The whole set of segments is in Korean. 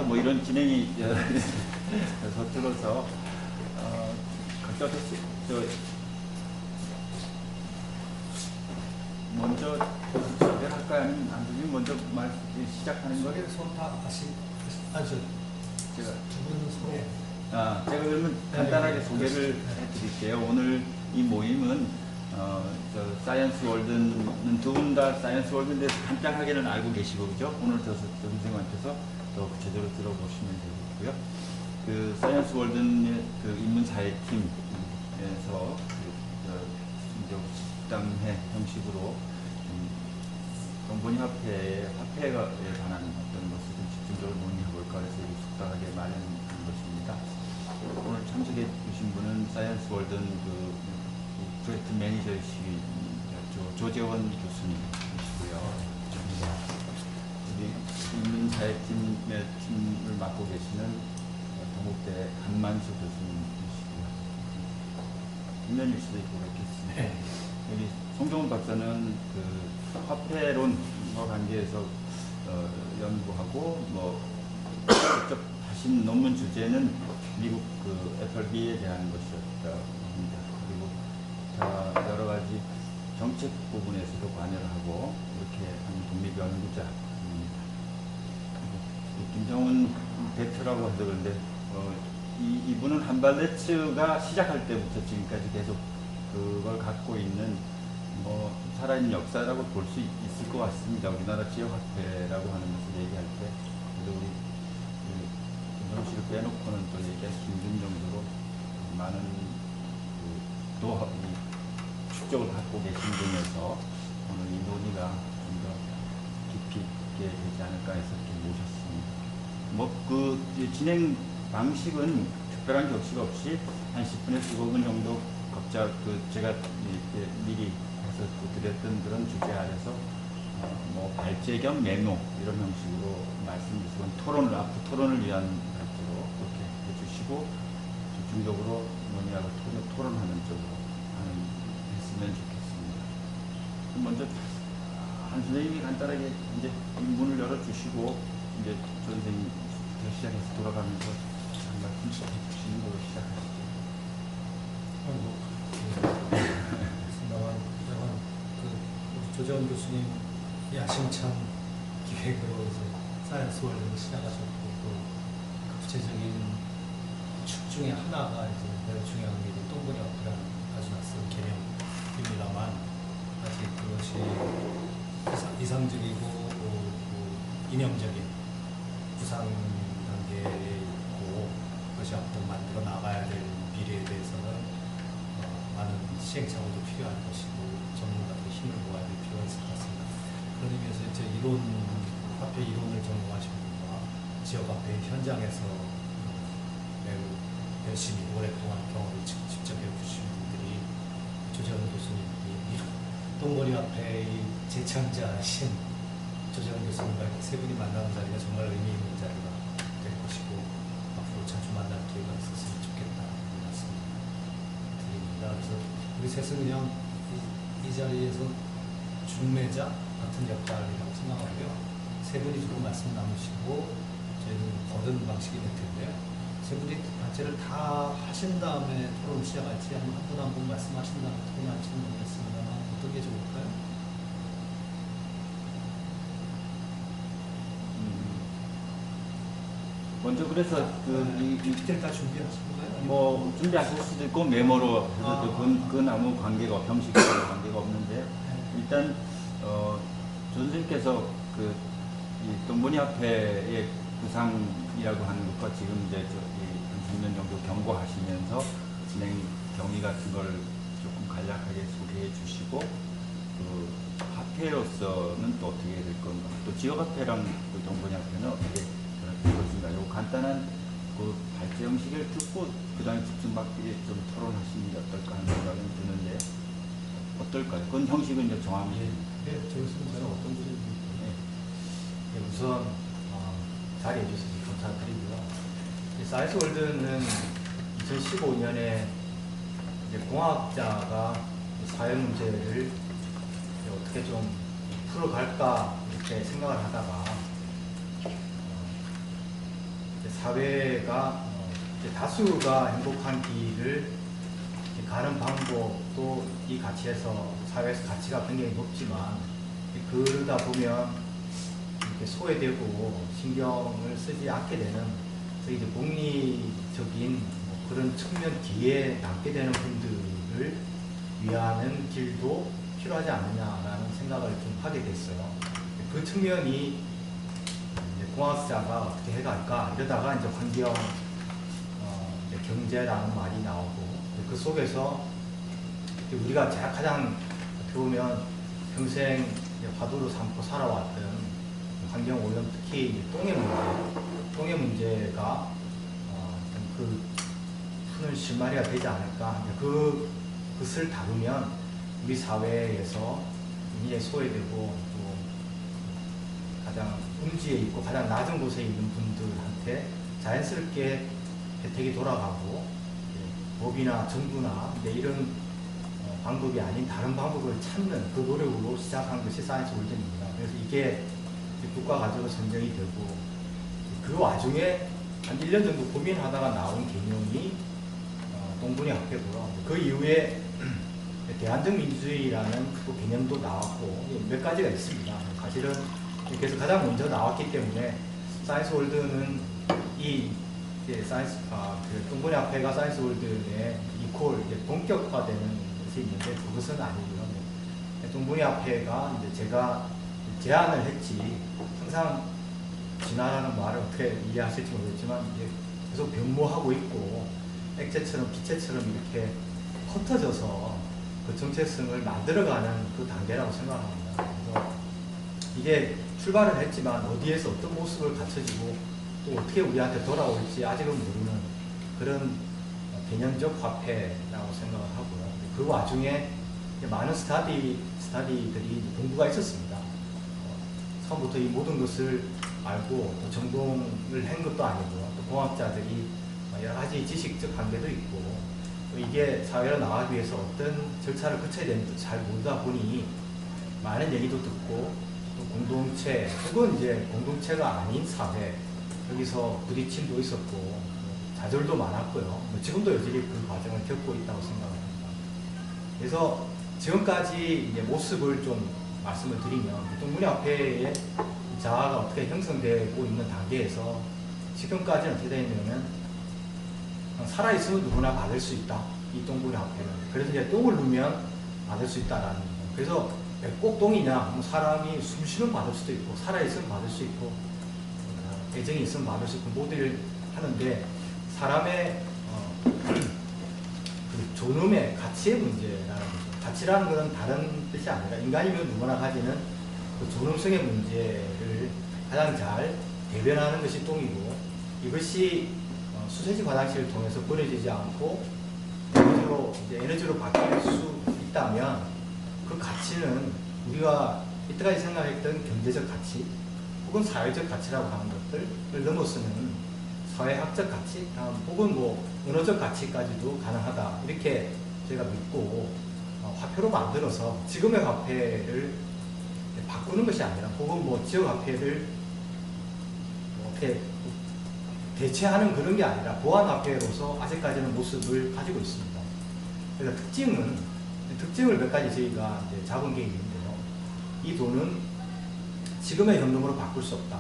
뭐 이런 진행이 서툴러서 각자 먼저 소개를 할까요? 아니면 안수님 먼저 시작하는 거예요? 손다 아주 제가 두 분은 소개. 제가 그러면 간단하게 소개를 해드릴게요. 오늘 이 모임은 사이언스 월드는 두 분 다 사이언스 월드에 대해서 간단하게는 알고 계시고, 그죠? 오늘 선생님한테서 더 구체적으로 들어보시면 되겠고요. 그 사이언스 월드의 그 인문사회팀에서 식당회 형식으로 동본이 화폐에 관한 어떤 것을 좀 집중적으로 논의해 볼까 해서 숙달하게 마련한 것입니다. 오늘 참석해 주신 분은 사이언스 월드 그 프로젝트 매니저이신 조재원 교수님이시고요. 인문사회팀의 팀을 맡고 계시는 동국대 한만수 교수님이시고요. 김면일 수도 있고 그렇겠습니다. 여기 송정훈 박사는 그 화폐론과 관계해서 연구하고 직접 하신 논문 주제는 미국 그 FRB에 대한 것이었다고 합니다. 그리고 여러 가지 정책 부분에서도 관여를 하고 이렇게 하는 독립 연구자입니다. 김정은 대표라고 해서 그런데 이분은 한발레츠가 시작할 때부터 지금까지 계속 그걸 갖고 있는 살아있는 역사라고 볼 수 있을 것 같습니다. 우리나라 지역화폐라고 하는 것을 얘기할 때. 그래서 우리 김정은 씨를 빼놓고는 또 얘기하기 힘든 정도로 많은 축적을 갖고 계신 분에서 오늘 이 논의가 좀 더 깊이 있게 되지 않을까 해서 이렇게 모셨습니다. 진행 방식은 특별한 격식 없이 한 10분에서 15분 정도 각자 제가 미리 해서 드렸던 그런 주제 아래서 발제 겸 메모 이런 형식으로 말씀드리고 앞으로 토론을 위한 발제로 그렇게 해주시고 집중적으로 논의하고 토론하는 쪽으로 했으면 좋겠습니다. 먼저 한 선생님이 간단하게 이제 문을 열어주시고 이제 선생님 시작해서 돌아가면서 한 말씀씩 해주시는 걸로 시작하시죠. 조재원 교수님 야심찬 기획으로 이제 사이언스 월드를 시작하셨고 또 구체적인 축 중에 하나가 이제 매우 중요한 게 동본이 화폐라는 아주 낯선 개념입니다만 아직 그것이 이상적이고 이념적인 구상 단계에 있고 그것이 앞으로 만들어 나가야 될 미래에 대해서는 많은 시행착오도 필요할 것이고 전문가들의 힘을 모아야 될 필요가 있을 것 같습니다. 그런 의미에서 이제 화폐 이론을 전공하신 분과 지역화폐 현장에서 매우 열심히 오랫동안 경험을 직접 해주신 분들이 조재원 교수님이 동거리 화폐의 제창자신 조재원 교수님과 세 분이 만나는 자리가 정말 의미 있는 자리가 될 것이고 앞으로 자주 만날 기회가 있었으면 좋겠다는 말씀 드립니다. 그래서 우리 셋은 그냥 이 자리에서 중매자 같은 역할이라고 생각하고요. 세 분이 주로 말씀 나누시고 저희는 거는 방식이 될 텐데요. 세 분이 발제를 다 하신 다음에 토론 시작할지 아니면 한 분 한 분 말씀하신 다음에 토론할지 모르겠습니다만 어떤 게 좋을까요? 먼저 그래서 PPT를 다 준비하신 거예요? 준비하실 수도 있고 메모로 해도 그건 아무 관계가 형식과 관계가 없는데 일단 선생님께서 이 동본이 화폐의 구상이라고 하는 것과 지금 이제 한 3년 정도 경고하시면서 진행 경위 같은 걸 조금 간략하게 소개해 주시고 화폐로서는 또 어떻게 될 건가, 또 지역화폐랑 동본이 화폐는 어떻게 될 것인가, 요 간단한 발제 형식을 듣고 그 다음에 집중받게 좀 토론하시는 게 어떨까 하는 생각이 드는데 어떨까요? 그건 형식은 이제 정하면 저는 어떤 분이 우선 자리해 주셔서 감사드리고요. 사이언스 월드는 2015년에 공학자가 사회 문제를 어떻게 좀 풀어갈까 이렇게 생각을 하다가 이제 사회가 이제 다수가 행복한 길을 가는 방법도 이 가치에서 사회에서 가치가 굉장히 높지만 그러다 보면 이렇게 소외되고 신경을 쓰지 않게 되는 그래서 이제 복리적인 뭐 그런 측면 뒤에 남게 되는 분들을 위하는 길도 필요하지 않느냐라는 생각을 좀 하게 됐어요. 그 측면이 이제 공학자가 어떻게 해갈까 이러다가 이제 환경 이제 경제라는 말이 나오고 그 속에서 우리가 가장 어떻게 보면 평생 화두로 삼고 살아왔던 환경 오염, 특히 똥의 문제가 그 푸는 실마리가 되지 않을까. 그것을 다루면 우리 사회에서 굉장히 소외되고 또 가장 음지에 있고 가장 낮은 곳에 있는 분들한테 자연스럽게 혜택이 돌아가고 법이나 정부나 이런 방법이 아닌 다른 방법을 찾는 그 노력으로 시작한 것이 사이언스 월드입니다. 그래서 이게 국가과제로 선정이 되고 그 와중에 한 1년 정도 고민하다가 나온 개념이 동분위 학회고요. 그 이후에 대안적 민주주의라는 또 개념도 나왔고 몇 가지가 있습니다. 사실은 그래서 가장 먼저 나왔기 때문에 사이언스 월드는 이 사이언스 그 동분위 학회가 사이언스 월드의 이퀄 본격화되는 것이 있는데 그것은 아니고요. 동분위 학회가 이제 제가 제안을 했지 항상 진화라는 말을 어떻게 이해하실지 모르겠지만 이제 계속 변모하고 있고 액체처럼 기체처럼 이렇게 흩어져서 그 정체성을 만들어가는 그 단계라고 생각합니다. 그래서 이게 출발을 했지만 어디에서 어떤 모습을 갖춰지고 또 어떻게 우리한테 돌아올지 아직은 모르는 그런 개념적 화폐라고 생각을 하고요. 그 와중에 많은 스타디들이 공부가 있었습니다. 처음부터 이 모든 것을 알고 또 전공을 한 것도 아니고요. 또 공학자들이 여러 가지 지식적 한계도 있고 또 이게 사회로 나가기 위해서 어떤 절차를 거쳐야 되는지 잘 모르다 보니 많은 얘기도 듣고 또 공동체 혹은 이제 공동체가 아닌 사회 여기서 부딪힘도 있었고 좌절도 많았고요. 지금도 여전히 그 과정을 겪고 있다고 생각합니다. 그래서 지금까지 이제 모습을 좀 말씀을 드리면 동분위 학회의 자아가 어떻게 형성되고 있는 단계에서 지금까지는 어떻게 되어 있냐면 살아있으면 누구나 받을 수 있다. 이 동분위 학회는. 그래서 이제 똥을 누면 받을 수 있다라는 거예요. 그래서 꼭 똥이냐 사람이 숨 쉬면 받을 수도 있고 살아있으면 받을 수 있고 애정이 있으면 받을 수 있고 모두를 하는데 사람의 그 존엄의 가치의 문제라는 거죠. 가치라는 것은 다른 뜻이 아니라 인간이면 누구나 가지는 그 존엄성의 문제를 가장 잘 대변하는 것이 똥이고 이것이 수세지 화장실을 통해서 버려지지 않고 에너지로 바뀔 수 있다면 그 가치는 우리가 이때까지 생각했던 경제적 가치 혹은 사회적 가치라고 하는 것들을 넘어서는 사회학적 가치 혹은 뭐 언어적 가치까지도 가능하다 이렇게 제가 믿고 화폐로 만들어서 지금의 화폐를 바꾸는 것이 아니라 혹은 뭐 지역 화폐를 어떻게 대체하는 그런 게 아니라 보안 화폐로서 아직까지는 모습을 가지고 있습니다. 그래서 특징을 몇 가지 저희가 이제 잡은 게 있는데요. 이 돈은 지금의 현금으로 바꿀 수 없다.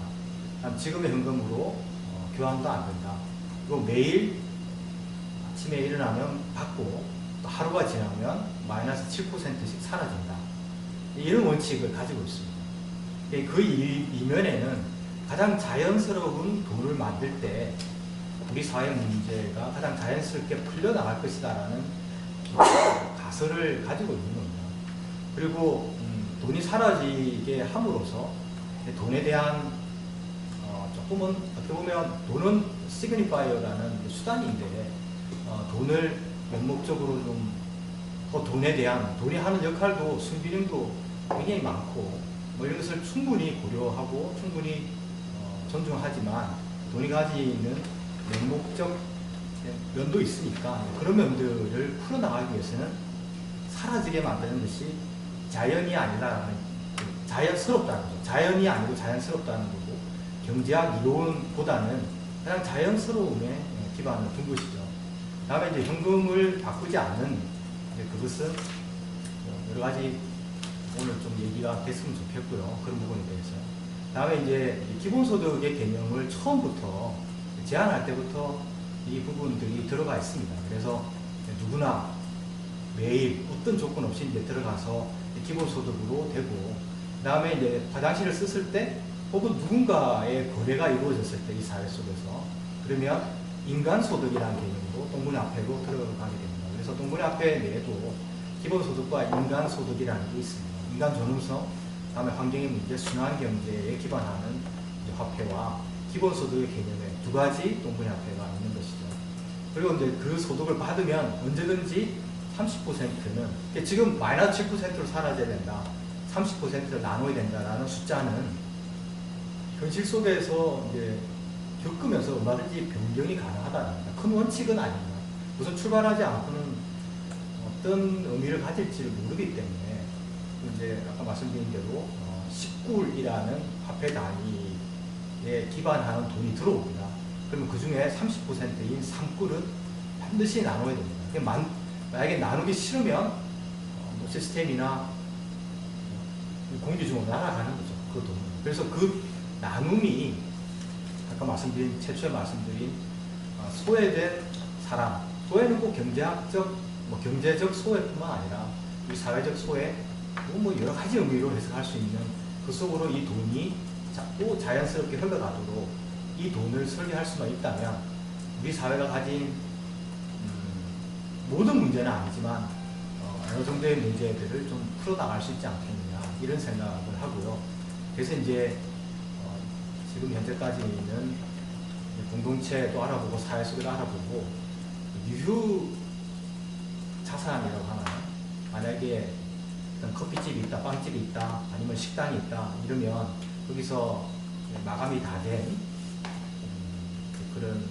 지금의 현금으로 교환도 안 된다. 그리고 매일 아침에 일어나면 받고 또 하루가 지나면 마이너스 7%씩 사라진다. 이런 원칙을 가지고 있습니다. 그 이면에는 가장 자연스러운 돈을 만들 때 우리 사회 문제가 가장 자연스럽게 풀려나갈 것이다라는 가설을 가지고 있는 겁니다. 그리고 돈이 사라지게 함으로써 돈에 대한 조금은 어떻게 보면 돈은 시그니파이어라는 수단인데 돈을 맹목적으로 좀 그 돈에 대한 돈이 하는 역할도 순비령도 굉장히 많고 뭐 이런 것을 충분히 고려하고 충분히 존중하지만 돈이 가지는 맹목적 면도 있으니까 그런 면들을 풀어나가기 위해서는 사라지게 만드는 것이 자연이 아니라는 자연스럽다는 거죠. 자연이 아니고 자연스럽다는 거고 경제학 이론보다는 그냥 자연스러움에 기반을 둔 것이죠. 다음에 이제 현금을 바꾸지 않는 이제 그것은 여러 가지 오늘 좀 얘기가 됐으면 좋겠고요. 그런 부분에 대해서. 다음에 이제 기본소득의 개념을 처음부터 제안할 때부터 이 부분들이 들어가 있습니다. 그래서 누구나 매일 어떤 조건 없이 이제 들어가서 기본소득으로 되고, 그 다음에 이제 화장실을 썼을 때 혹은 누군가의 거래가 이루어졌을 때 이 사회 속에서 그러면 인간소득이라는 개념으로 동문회합회로 들어가게 됩니다. 그래서 동문회합회 내에도 기본소득과 인간소득이라는 게 있습니다. 인간존엄성, 다음에 환경의 문제, 순환경제에 기반하는 화폐와 기본소득의 개념에 두 가지 동문회합회가 있는 것이죠. 그리고 이제 그 소득을 받으면 언제든지 30%는 지금 마이너스 7%로 사라져야 된다, 30%를 나눠야 된다라는 숫자는 현실 속에서 이제 겪으면서 얼마든지 변경이 가능하다는 큰 원칙은 아닙니다. 우선 출발하지 않고는 어떤 의미를 가질지를 모르기 때문에 이제 아까 말씀드린 대로 10굴이라는 화폐 단위에 기반하는 돈이 들어옵니다. 그러면 그 중에 30%인 3굴은 반드시 나눠야 됩니다. 만약에 나누기 싫으면 시스템이나 공기중으로 날아가는 거죠. 그 돈은. 그래서 그 나눔이 아까 최초에 말씀드린 소외된 사람, 소외는 꼭 경제학적, 경제적 소외뿐만 아니라 우리 사회적 소외, 여러 가지 의미로 해석할 수 있는 그 속으로 이 돈이 또 자연스럽게 흘러가도록 이 돈을 설계할 수만 있다면 우리 사회가 가진 모든 문제는 아니지만 어느 정도의 문제들을 좀 풀어나갈 수 있지 않겠느냐, 이런 생각을 하고요. 그래서 이제 지금 현재까지는 공동체도 알아보고 사회 속에도 알아보고 유휴 자산이라고 하나요? 만약에 어떤 커피집이 있다, 빵집이 있다, 아니면 식당이 있다 이러면 거기서 마감이 다 된 그런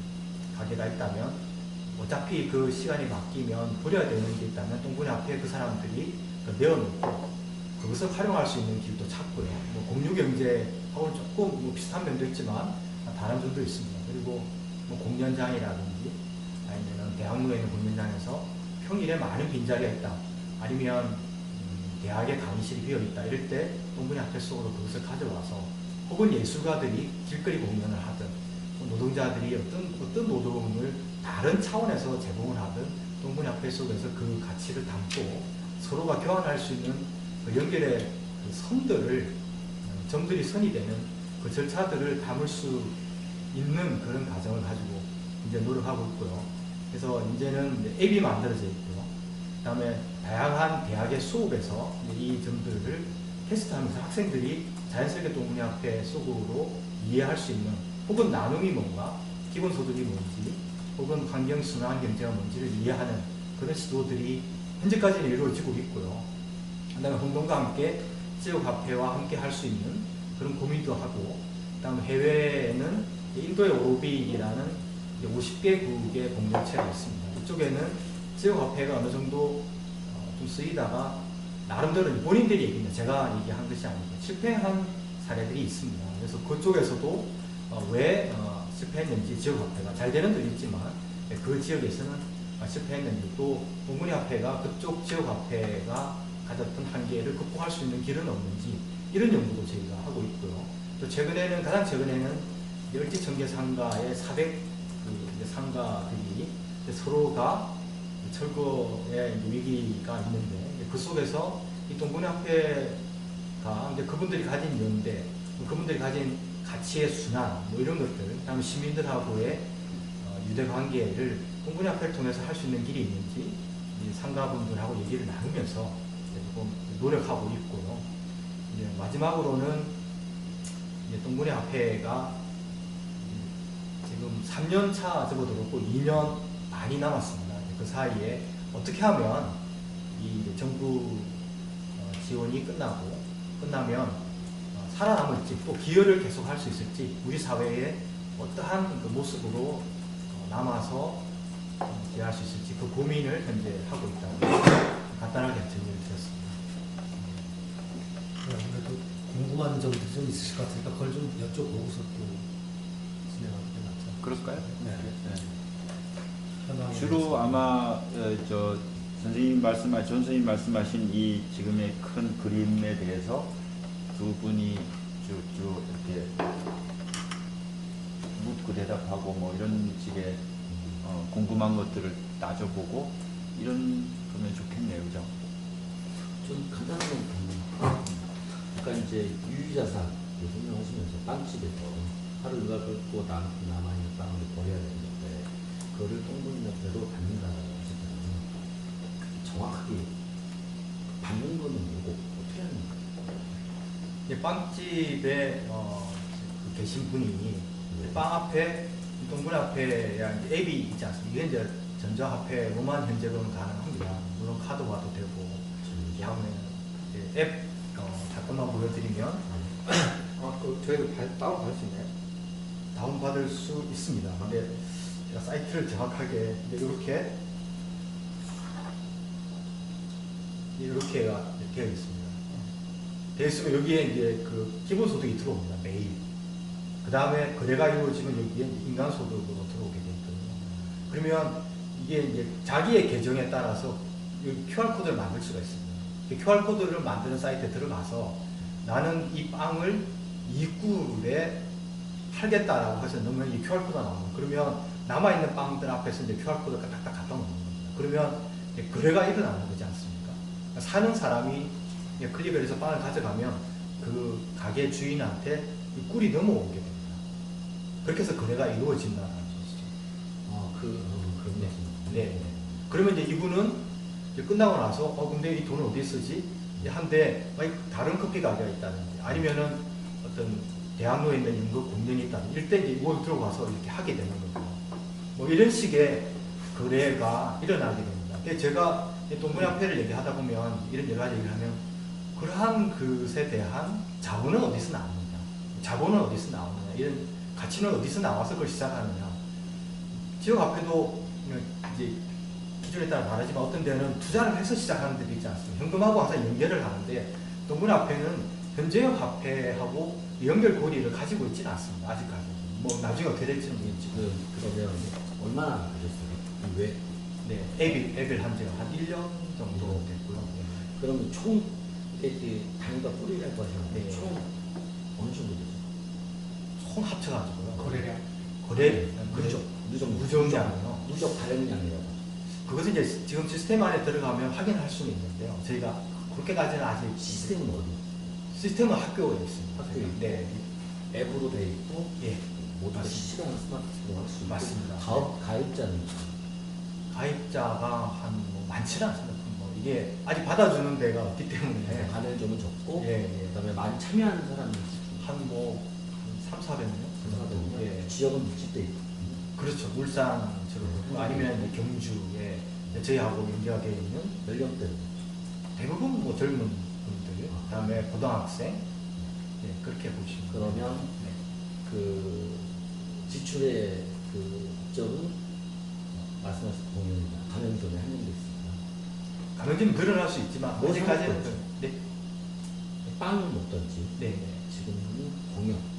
가게가 있다면 어차피 그 시간이 바뀌면 버려야 되는 게 있다면 동분회 앞에 그 사람들이 내어놓고 그것을 활용할 수 있는 길도 찾고요. 공유경제하고는 조금 비슷한 면도 있지만 다른 점도 있습니다. 그리고 공연장이라든지 아니면 대학로에 있는 공연장에서 평일에 많은 빈자리가 있다, 아니면 대학의 강의실이 비어있다, 이럴 때 동분회 앞에 속으로 그것을 가져와서 혹은 예술가들이 길거리 공연을 하든 노동자들이 어떤 노동을 다른 차원에서 제공을 하든 동분회 앞에 속에서 그 가치를 담고 서로가 교환할 수 있는 그 연결의 그 선들을 점들이 선이 되는 그 절차들을 담을 수 있는 그런 과정을 가지고 이제 노력하고 있고요. 그래서 이제는 앱이 만들어져 있고요. 그 다음에 다양한 대학의 수업에서 이 점들을 테스트하면서 학생들이 자연스럽게 동분회 앞에 속으로 이해할 수 있는, 혹은 나눔이 뭔가, 기본소득이 뭔지, 혹은 환경순환 경제가 뭔지를 이해하는 그런 시도들이 현재까지는 이루어지고 있고요. 그 다음에 홍동과 함께 지역화폐와 함께 할 수 있는 그런 고민도 하고, 그 다음에 해외에는 인도의 오로비라는 50개국의 공동체가 있습니다. 이쪽에는 지역화폐가 어느 정도 좀 쓰이다가 나름대로 본인들이 얘기합니다. 제가 얘기한 것이 아니고 실패한 사례들이 있습니다. 그래서 그쪽에서도 왜 실패했는지, 지역화폐가 잘 되는 데도 있지만 그 지역에서는 실패했는지, 또 동문회화폐가 그쪽 지역화폐가 가졌던 한계를 극복할 수 있는 길은 없는지, 이런 연구도 저희가 하고 있고요. 또 가장 최근에는 을지청계 상가의 400 상가들이 서로가 철거의 위기가 있는데, 그 속에서 이 동문회화폐가 이제 그분들이 가진 연대, 그분들이 가진 가치의 순환, 이런 것들, 그다음에 시민들하고의 유대관계를 동문회화폐를 통해서 할 수 있는 길이 있는지 상가분들하고 얘기를 나누면서 조금 노력하고 있고요. 이제 마지막으로는 이제 동문회화폐가 지금 3년차 접어들었고 2년 많이 남았습니다. 그 사이에 어떻게 하면 이 정부 지원이 끝나면 살아남을지, 또 기여를 계속 할 수 있을지, 우리 사회에 어떠한 그 모습으로 남아서 기여할 수 있을지, 그 고민을 현재 하고 있다고 간단하게 정리를 드렸습니다. 아무래도 궁금한 점들이 좀 있으실 것 같으니까 그걸 좀 여쭤보고서 또 진행하는 게 낫죠. 그럴까요? 주로 아마 저 선생님 전 선생님 말씀하신 이 지금의 큰 그림에 대해서 두 분이 쭉 이렇게 묻고 대답하고 뭐 이런 식의 궁금한 것들을 따져보고 이런 거면 좋겠네요, 그죠? 좀 간단한 건 아까 이제 유유자산 설명하시면서 빵집에서 하루 일과 긁고 남아있는 빵을 버려야 되는데 그거를 똥분이나 배로 받는다고 하셨잖아요. 정확하게 받는 거는 뭐고 어떻게 하는 거예요? 이제 빵집에 그 계신 분이 빵 앞에 동굴 앞에 이제 앱이 있지 않습니까? 이게 이제 전자화폐로만 현재로는 가능합니다. 물론 카드화도 되고 다음에 앱 잠깐만 보여드리면 저희도 다운받을 수 있나요? 다운받을 수 있습니다. 근데 제가 사이트를 정확하게 이렇게 되어 있습니다. 되어 있으면 여기에 이제 그 기본소득이 들어옵니다. 매일. 그 다음에 거래가 이루어지면 여기에 인간소득으로 들어오게 되어 있거든요. 그러면 이게 이제 자기의 계정에 따라서 이 QR코드를 만들 수가 있습니다. QR코드를 만드는 사이트에 들어가서 나는 이 빵을 2꿀에 팔겠다라고 해서 넣으면 이 QR코드가 나옵니다. 그러면 남아있는 빵들 앞에서 이제 QR코드가 딱딱 갖다 놓는 겁니다. 그러면 이제 거래가 일어나는 거지 않습니까? 그러니까 사는 사람이 클릭을 해서 빵을 가져가면 그 가게 주인한테 이 꿀이 넘어오게 됩니다. 그렇게 해서 거래가 이루어진다는 것이죠. 그런 네. 말씀. 네. 그러면 이제 이분은 이제 끝나고 나서 근데 이 돈을 어디에 쓰지? 한데 다른 커피 가게가 있다든지 아니면은 어떤 대학로에 있는 연극 공연이 있다든지 이럴 때 이제 이걸 들어가서 이렇게 하게 되는 거고 뭐 이런 식의 거래가 일어나게 됩니다. 그래서 제가 동문화폐를 얘기하다 보면 이런 여러 가지 얘기를 하면 그러한 것에 대한 자본은 어디서 나오느냐, 자본은 어디서 나오느냐, 이런 가치는 어디서 나와서 그걸 시작하느냐. 지역화폐도 이제 기준에 따라 다르지만 어떤 데는 투자를 해서 시작하는 데도 있지 않습니까? 현금하고 항상 연결을 하는데 동문화폐는 현재의 화폐하고 연결고리를 가지고 있지는 않습니다. 아직까지. 뭐 나중에 어떻게 될지는 모르겠지만. 그러면 얼마나 하셨어요? 왜? 네, 앱을 한 지가 한 1년 정도 됐고요. 네. 그러면 총 이렇게 단위가 뿌리라고 하셨는데 네. 총 어느 정도 되죠? 총 합쳐가지고요. 거래량. 거래 누적량이요. 누적 발행량이라고. 그것은 이제 지금 시스템 안에 들어가면 확인할 수는 있는데요. 저희가 그렇게까지는 아직 시스템은 어디? 시스템은 학교에 있습니다. 학교에 있고. 네. 앱으로 돼 있고 예. 모두 다 맞습니다. 실시간 스마트폰으로 할 수 있고. 맞습니다. 가입자는 가입자가 뭐 많지는 않습니다. 뭐 이게 아직 받아주는 데가 없기 때문에 가맹점은 적고 예, 예. 그다음에 많이 참여하는 사람이 한 3, 400명? 예. 지역은 밀집돼 있고. 그렇죠. 울산처럼 아니면 이제 경주에 저희하고 연계가 되어 있는 연령대 대부분 뭐 젊은 분들, 그다음에 고등학생, 예, 그렇게 보시면 그러면 네. 그 지출의 그 목적은 말씀하신 공연이나 가맹점에 한정돼 있습니다. 가맹점이 늘어날 수 있지만 뭐 아직까지는 상관없죠. 네, 빵을 먹던지 네, 네. 지금은 공연.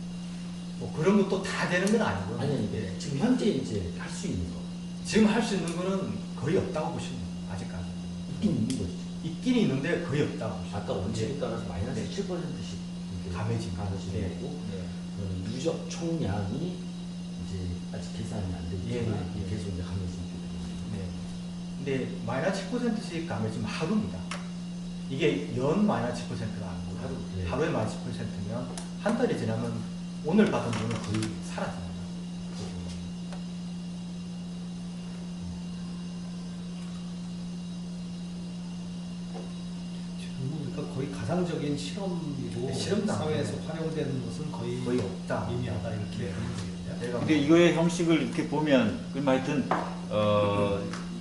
뭐 그런 것도 다 되는 건 아니고요. 아니 예. 지금 현재 이제 할 수 있는 거 지금 할 수 있는 거는 거의 없다고 보시면 돼요. 아직까지 있긴 있는 거죠. 있긴 있는데 거의 없다고 보시면 아까 원칙에 예. 따라서 마이너스 네. 7%씩 감해진 가능성이 네. 되고 네. 누적 총량이 이제 아직 계산이 안 되지만 예, 예. 계속 이제 가능성이 되거든요. 네. 근데 마이너스 10%씩 가면 하루입니다. 이게 연 마이너스 10%가 아니고 하루, 네. 하루에 마이너스 10%면 한 달이 지나면 오늘 받은 돈은 거의 사라집니다. 그러니까 거의 가상적인 실험이고 네, 실험도 사회에서 안 돼요. 활용되는 것은 거의 없다. 미미하다 이렇게 보는 거거든요. 저희가 근데 이거의 형식을 이렇게 보면 그럼 하여튼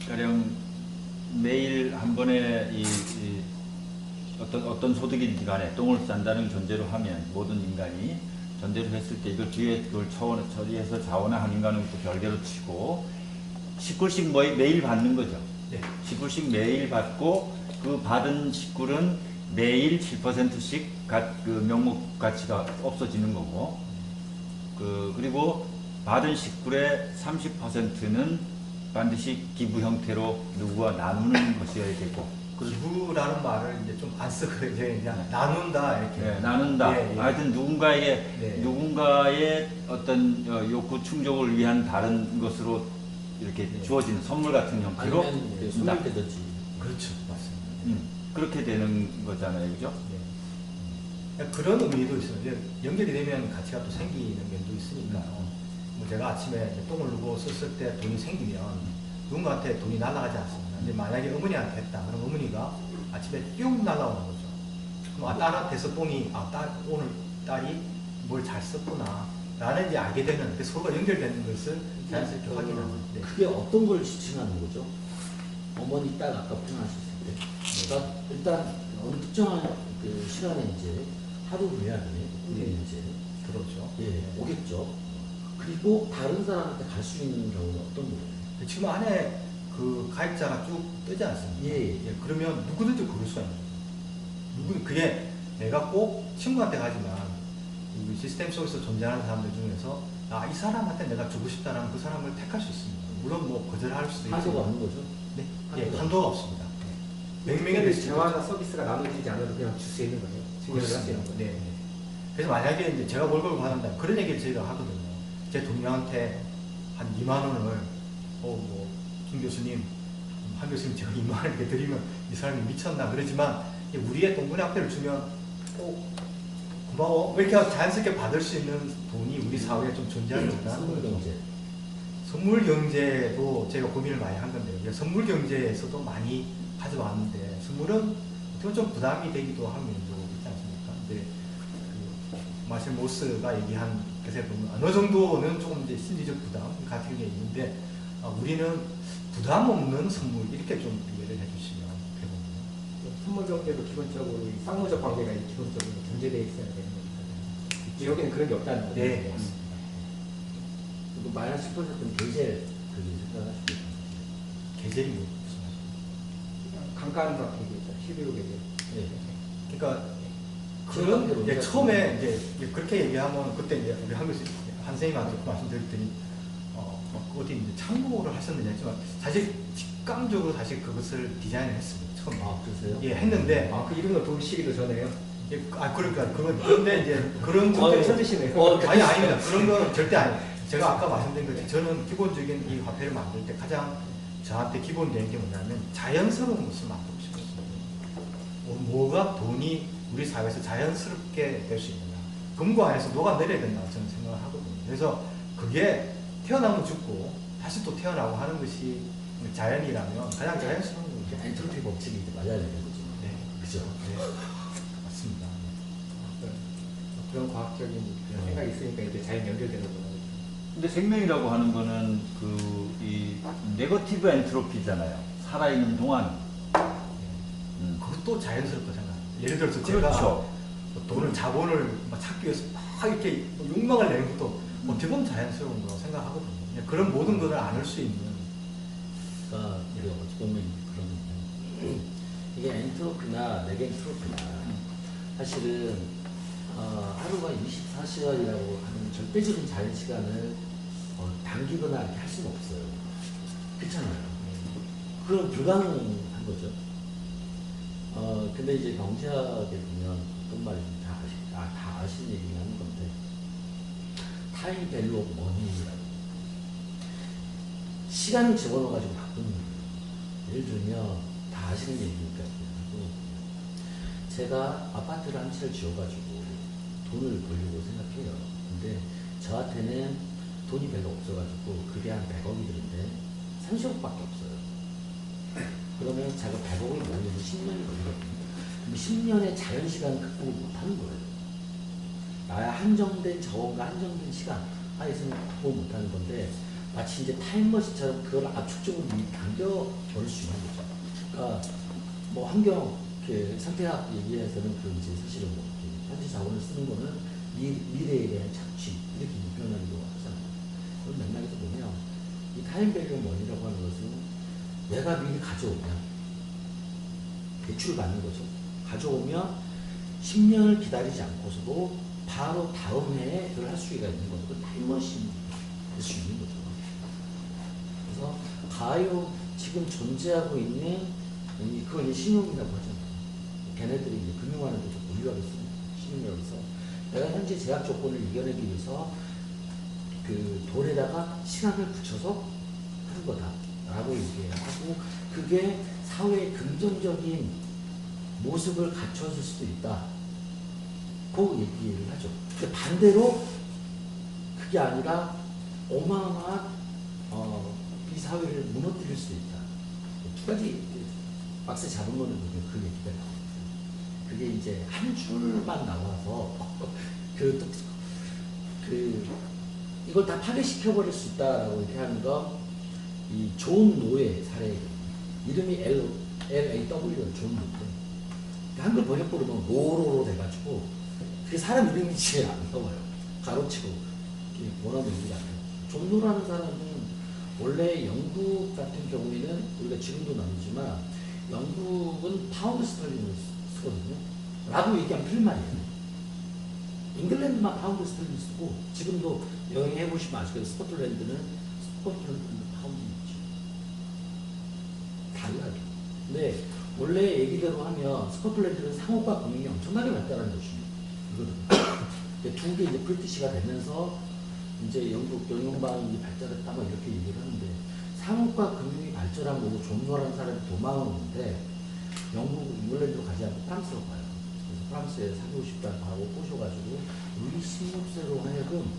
가령 매일 한 번에 이 어떤 소득이든 간에 똥을 싼다는 전제로 하면 모든 인간이 전제로 했을 때 이걸 뒤에 그걸 처리해서 자원화하는 인간은 또 별개로 치고 10불씩 매일 받는 거죠. 네. 10불씩 매일 받고 그 받은 10불은 매일 7%씩 그 명목 가치가 없어지는 거고 그리고 받은 10불의 30%는 반드시 기부 형태로 누구와 나누는 것이어야 되고 기부라는 말을 이제 좀 안 쓰고 이제 그냥 나눈다 이렇게. 네, 나눈다. 예, 예. 하여튼 누군가에게 네. 누군가의 어떤 욕구 충족을 위한 다른 것으로 이렇게 네. 주어지는 선물 같은 형태로 아니면 이제 준다. 선물 되든지. 그렇죠, 맞습니다. 그렇게 되는 거잖아요, 그죠? 네. 그런 의미도 있어요. 이제 연결이 되면 가치가 또 생기는 면도 있으니까요. 뭐 제가 아침에 이제 똥을 누고 썼을 때 돈이 생기면 누군가한테 돈이 날아가지 않습니다. 근데 만약에 어머니한테 했다. 그럼 어머니가 아침에 뿅 날아오는 거죠. 그럼 딸한테서 똥이 오늘 딸이 뭘 잘 썼구나 라는 이제 알게 되는 서로가 연결되는 것을 자연스럽게 확인하는. 네. 그게 어떤 걸 지칭하는 거죠? 어머니 딸 아까 표현하셨을 때, 그러니까 일단 어느 특정한 그 시간에 이제 하루 후에 네. 이제 그렇죠. 예 오겠죠. 그리고 다른 사람한테 갈 수 있는 경우는 어떤 거예요? 지금 안에 그 가입자가 쭉 뜨지 않습니까? 예. 그러면 누구든지 고를 수가 있는 거죠. 그게 내가 꼭 친구한테 가지만 이 시스템 속에서 존재하는 사람들 중에서 이 사람한테 내가 주고 싶다는 그 사람을 택할 수 있습니다. 물론 뭐 거절할 수도 있지만 한도가 없는 거죠? 네, 한도가 한도가 없습니다. 명명이 특별히 될 수 있죠. 재화나 서비스가 나눠지지 않아도 그냥 줄 수 있는 거예요. 증여를 할 수 있는 거예요. 네, 네. 그래서 만약에 이제 제가 뭘 걸고 받는다 그런 얘기를 저희가 하거든요. 제 동료한테 한 2만 원을 김 교수님, 한 교수님 제가 2만 원 이렇게 드리면 이 사람이 미쳤나 그러지만 우리의 동분의 화폐를 주면 고마워 이렇게 자연스럽게 받을 수 있는 돈이 우리 사회에 좀 존재하는 선물 경제. 선물 경제도 제가 고민을 많이 한 건데요. 선물 경제에서도 많이 가져왔는데 선물은 어떻게 보면 좀 부담이 되기도 하는 면도 있지 않습니까? 근데 그 마실 모스가 얘기한 것에 보면 어느 정도는 조금 이제 심리적 부담 같은 게 있는데 우리는 부담 없는 선물 이렇게 좀 이해를 해주시면 되거든요. 선물 경제도 기본적으로 이 쌍무적 관계가 기본적으로 존재되어 있어야 되는 거니까 여기는 그런 게 없다는 거죠. 네, 맞습니다. 그리고 마이너스 10%는 계절 그렇게 생각하십니까? 계절이 무슨 말이에요? 강간 같은 게 있죠. 11호 계절. 네. 그러니까 그런 그런 이제 처음에 이제 그렇게 얘기하면 그때 이제 우리 한 선생님한테 말씀드렸더니 어디 이제 참고를 하셨느냐 했지만 사실 직감적으로 사실 그것을 디자인을 했습니다. 처음에. 그러세요? 예, 했는데 그 이름도 돌시기도 전에요. 그러니까 그런데 이제 그런 좀 쳐주시네요. 아닙니다. 그런 건 절대 아니에요. 제가 아까 말씀드린 것처럼 저는 기본적인 이 화폐를 만들 때 가장 저한테 기본된 게 뭐냐면 자연스러운 것을 만들고 싶었어요. 뭐가 돈이 우리 사회에서 자연스럽게 될 수 있느냐. 금고 안에서 녹아내려야 된다 저는 생각을 하거든요. 그래서 그게 태어나면 죽고 다시 또 태어나고 하는 것이 자연이라면 가장 자연스러운 거죠. 엔트로피 법칙이 이제 맞아야 되는 거죠. 네, 그죠? 네, 맞습니다. 그런 과학적인 생각이 있으니까 이제 자연 연결되는 거예요. 근데 생명이라고 하는 거는 이 네거티브 엔트로피잖아요. 살아있는 동안. 그것도 자연스럽다 생각합니다. 예를 들어서 그렇죠. 제가 돈을 자본을 찾기 위해서 막 이렇게 욕망을 내는 것도 어떻게 보면 자연스러운 거라고 생각하거든요. 그런 모든 것을 안을 수 있는. 그러니까 이게 어떻게 보면 그런 이게 엔트로피나 네겐트로피나 사실은 하루가 24시간이라고 하는 절대적인 자연 시간을 당기거나 이렇게 할 수는 없어요. 그렇잖아요. 그건 불가능한 거죠. 근데 이제 경제학에 보면 어떤 말인지 다 아시는 얘기 하는 건데 타임 밸류 오브 머니라고 시간을 집어넣어가지고 바꾸는 거예요. 예를 들면 다 아시는 얘기니까 하고 제가 아파트를 한 채를 지어가지고 돈을 벌려고 생각해요. 근데 저한테는 돈이 별로 없어가지고 그게 한 100억이 드는데 30억밖에 없어요. 그러면 제가 100억을 모으려면 10년이 걸리거든요. 그럼 10년의 자연시간 극복을 못하는 거예요. 나의 한정된 자원과 한정된 시간 하에서는 극복을 못하는 건데 마치 이제 타임머신처럼 그걸 압축적으로 당겨볼 수 있는 거죠. 그러니까 뭐 환경 상태학 얘기에서는 그 이제 사실은 뭐 현재 자원을 쓰는 거는 미래에 대한 착취 이렇게 표현하기도 하잖아요. 그런 맥락에서 보면 이 타임밸류 머니라고 하는 것은 내가 미리 가져오면 대출을 받는 거죠. 가져오면 10년을 기다리지 않고서도 바로 다음 해에 그걸 할 수가 있는 거죠. 그 타임머신이 될 수 있는 거죠. 그래서 가요 지금 존재하고 있는 그걸 이제 신용이라고 하잖아요. 걔네들이 이제 금융하는 데 좀 유리하게 쓰는 신용이라고 해서 내가 현재 제약 조건을 이겨내기 위해서 그 돈에다가 시간을 붙여서 하는 거다라고 얘기하고 그게 사회의 긍정적인 모습을 갖춰줄 수도 있다. 그 얘기를 하죠. 근데 반대로 그게 아니라 어마어마한 이 사회를 무너뜨릴 수도 있다. 두 가지 박스 잡은 거는 그 얘기가 나옵니다. 그게 이제 한 줄만 나와서 이걸 다 파괴시켜버릴 수 있다라고 이렇게 하는 거 이 존 노의 사례 이름이 LAW 존 노인데 한글 번역 부르면 로로로 돼가지고 그게 사람 이름이 제일 안 나와요. 가로치고 원하는 의미가 안 나와요. 존 노라는 사람은 원래 영국 같은 경우에는 우리가 지금도 나누지만 영국은 파운드 스털링을 쓰거든요. 라고 얘기하면 틀린 말이에요. 잉글랜드만 파운드 스털링 쓰고 지금도 여행해보시면 아시겠지만 스코틀랜드는 파운드 있죠. 달라요. 근데 원래 얘기대로 하면 스코틀랜드는 상호가 금융이 엄청나게 발달한 도시거든요. 두 개 이제 브리티시가 되면서 이제 영국 영연방이 발달했다 뭐 이렇게 얘기를 하는데 상호가 금융이 발전한 거고 존노라는 사람이 도망을 오는데 영국 잉글랜드로 가지 않고 프랑스로 가요. 그래서 프랑스에 사귀고 싶다고 하고 꼬셔가지고 루이 16세로 하여금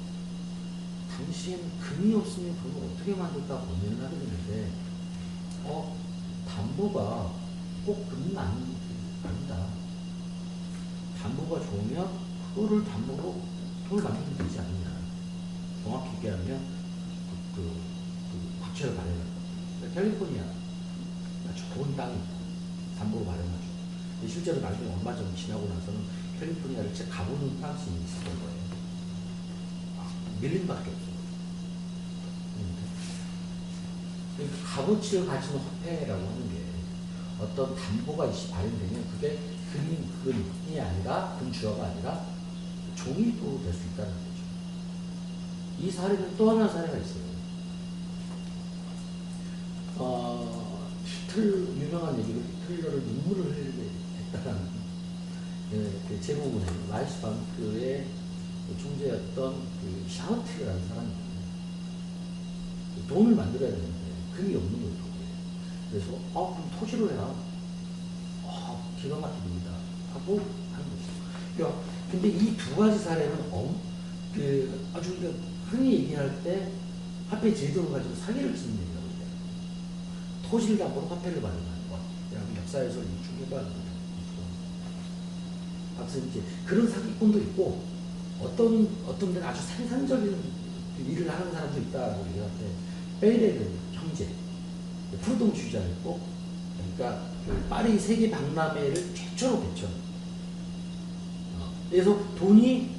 당시엔 금이 없으면 그걸 어떻게 만들까 고민을 하게 되는데 담보가 꼭 금은 아니다. 담보가 좋으면 그거를 담보로 돈을 만들면 되지 않느냐. 정확히 얘기하면 국채를 발행할 거예요. 캘리포니아 아주 좋은 땅이 담보로 마련하죠. 실제로 나중에 얼마 전 지나고 나서는 캘리포니아를 진짜 가보는 프랑스인이 있었던 거예요. 밀림밖에 없어요. 그러니까 값어치를 가지는 화폐라고 하는 게 어떤 담보가 발행되면 그게 금이 아니라 금주화가 아니라 종이도 될 수 있다는 거죠. 이 사례는 또 하나 사례가 있어요. 유명한 얘기로 히틀러를 눈물을 흘리게 했다는 그 제목은 라이스방크의 총재였던 그 샤우트라는 사람입니다. 돈을 만들어야 되는데 금이 없는 거예요. 그래서 그럼 토지로 해라. 기가 막힙니다. 하고 하는 거죠. 그러니까 근데 이 두 가지 사례는 아주 우리가 흔히 얘기할 때 화폐 제도를 가지고 사기를 치는 얘기라고 해요. 토지를 담보로 화폐를 마련하는 것. 역사에서 중요한 거죠. 박사님 그런 사기꾼도 있고 어떤 데는 아주 생산적인 일을 하는 사람도 있다라고 얘기할 때 베이레르 형제 프루동주의자였고 그러니까 그 파리 세계 박람회를 최초로 개최. 그래서 돈이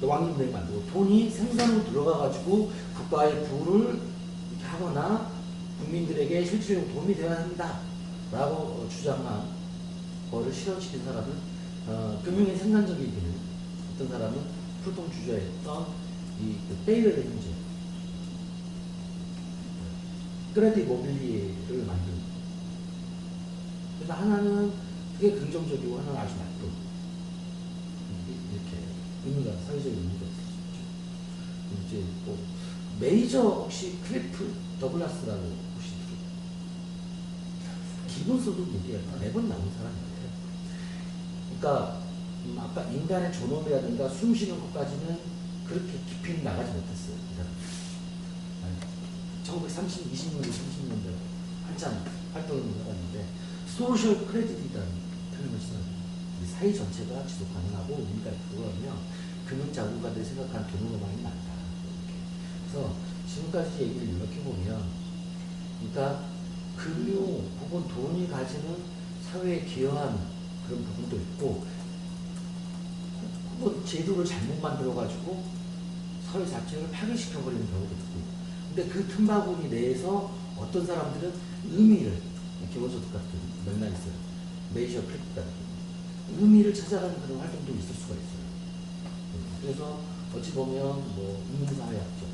왕님들이 만들고 돈이 생산으로 들어가가지고 국가의 부를 이렇게 하거나 국민들에게 실질적으로 도움이 되어야 합니다. 라고 주장한 거를 실현시킨 사람은 금융의 생산적인 기능, 어떤 사람은 프루동주의자였던 그 베이레르 형제 크레디 모빌리에를 만든. 그래서 하나는 되게 긍정적이고 하나는 아주 나쁜. 이렇게 의미가, 사회적 의미가 있었죠. 이제 또 메이저 혹시 클리프 더글라스라고 혹시 들어요? 기본소득 얘기가 매번 나온 사람이에요. 그러니까 아까 인간의 존엄이라든가 숨쉬는 것까지는 그렇게 깊이 나가지 못했어요. 20년대 30년대 한참 활동을 해봤는데 소셜 크레딧이라는 표현을 써요. 사회 전체가 지속 가능하고 의미가 있고 그러면 금융자구가들이 생각한 돈으로 많이 많다. 이렇게. 그래서 지금까지 얘기를 이렇게 보면 그러니까 금융 혹은 돈이 가지는 사회에 기여하는 그런 부분도 있고 혹은 제도를 잘못 만들어가지고 사회 자체를 파괴시켜버리는 경우도 있고 근데 그 틈바구니 내에서 어떤 사람들은 의미를 기본소득 같은 맥락이 있어요. 메이저 클릭 같은 의미를 찾아가는 그런 활동도 있을 수가 있어요. 그래서 어찌 보면 뭐 인문사회학적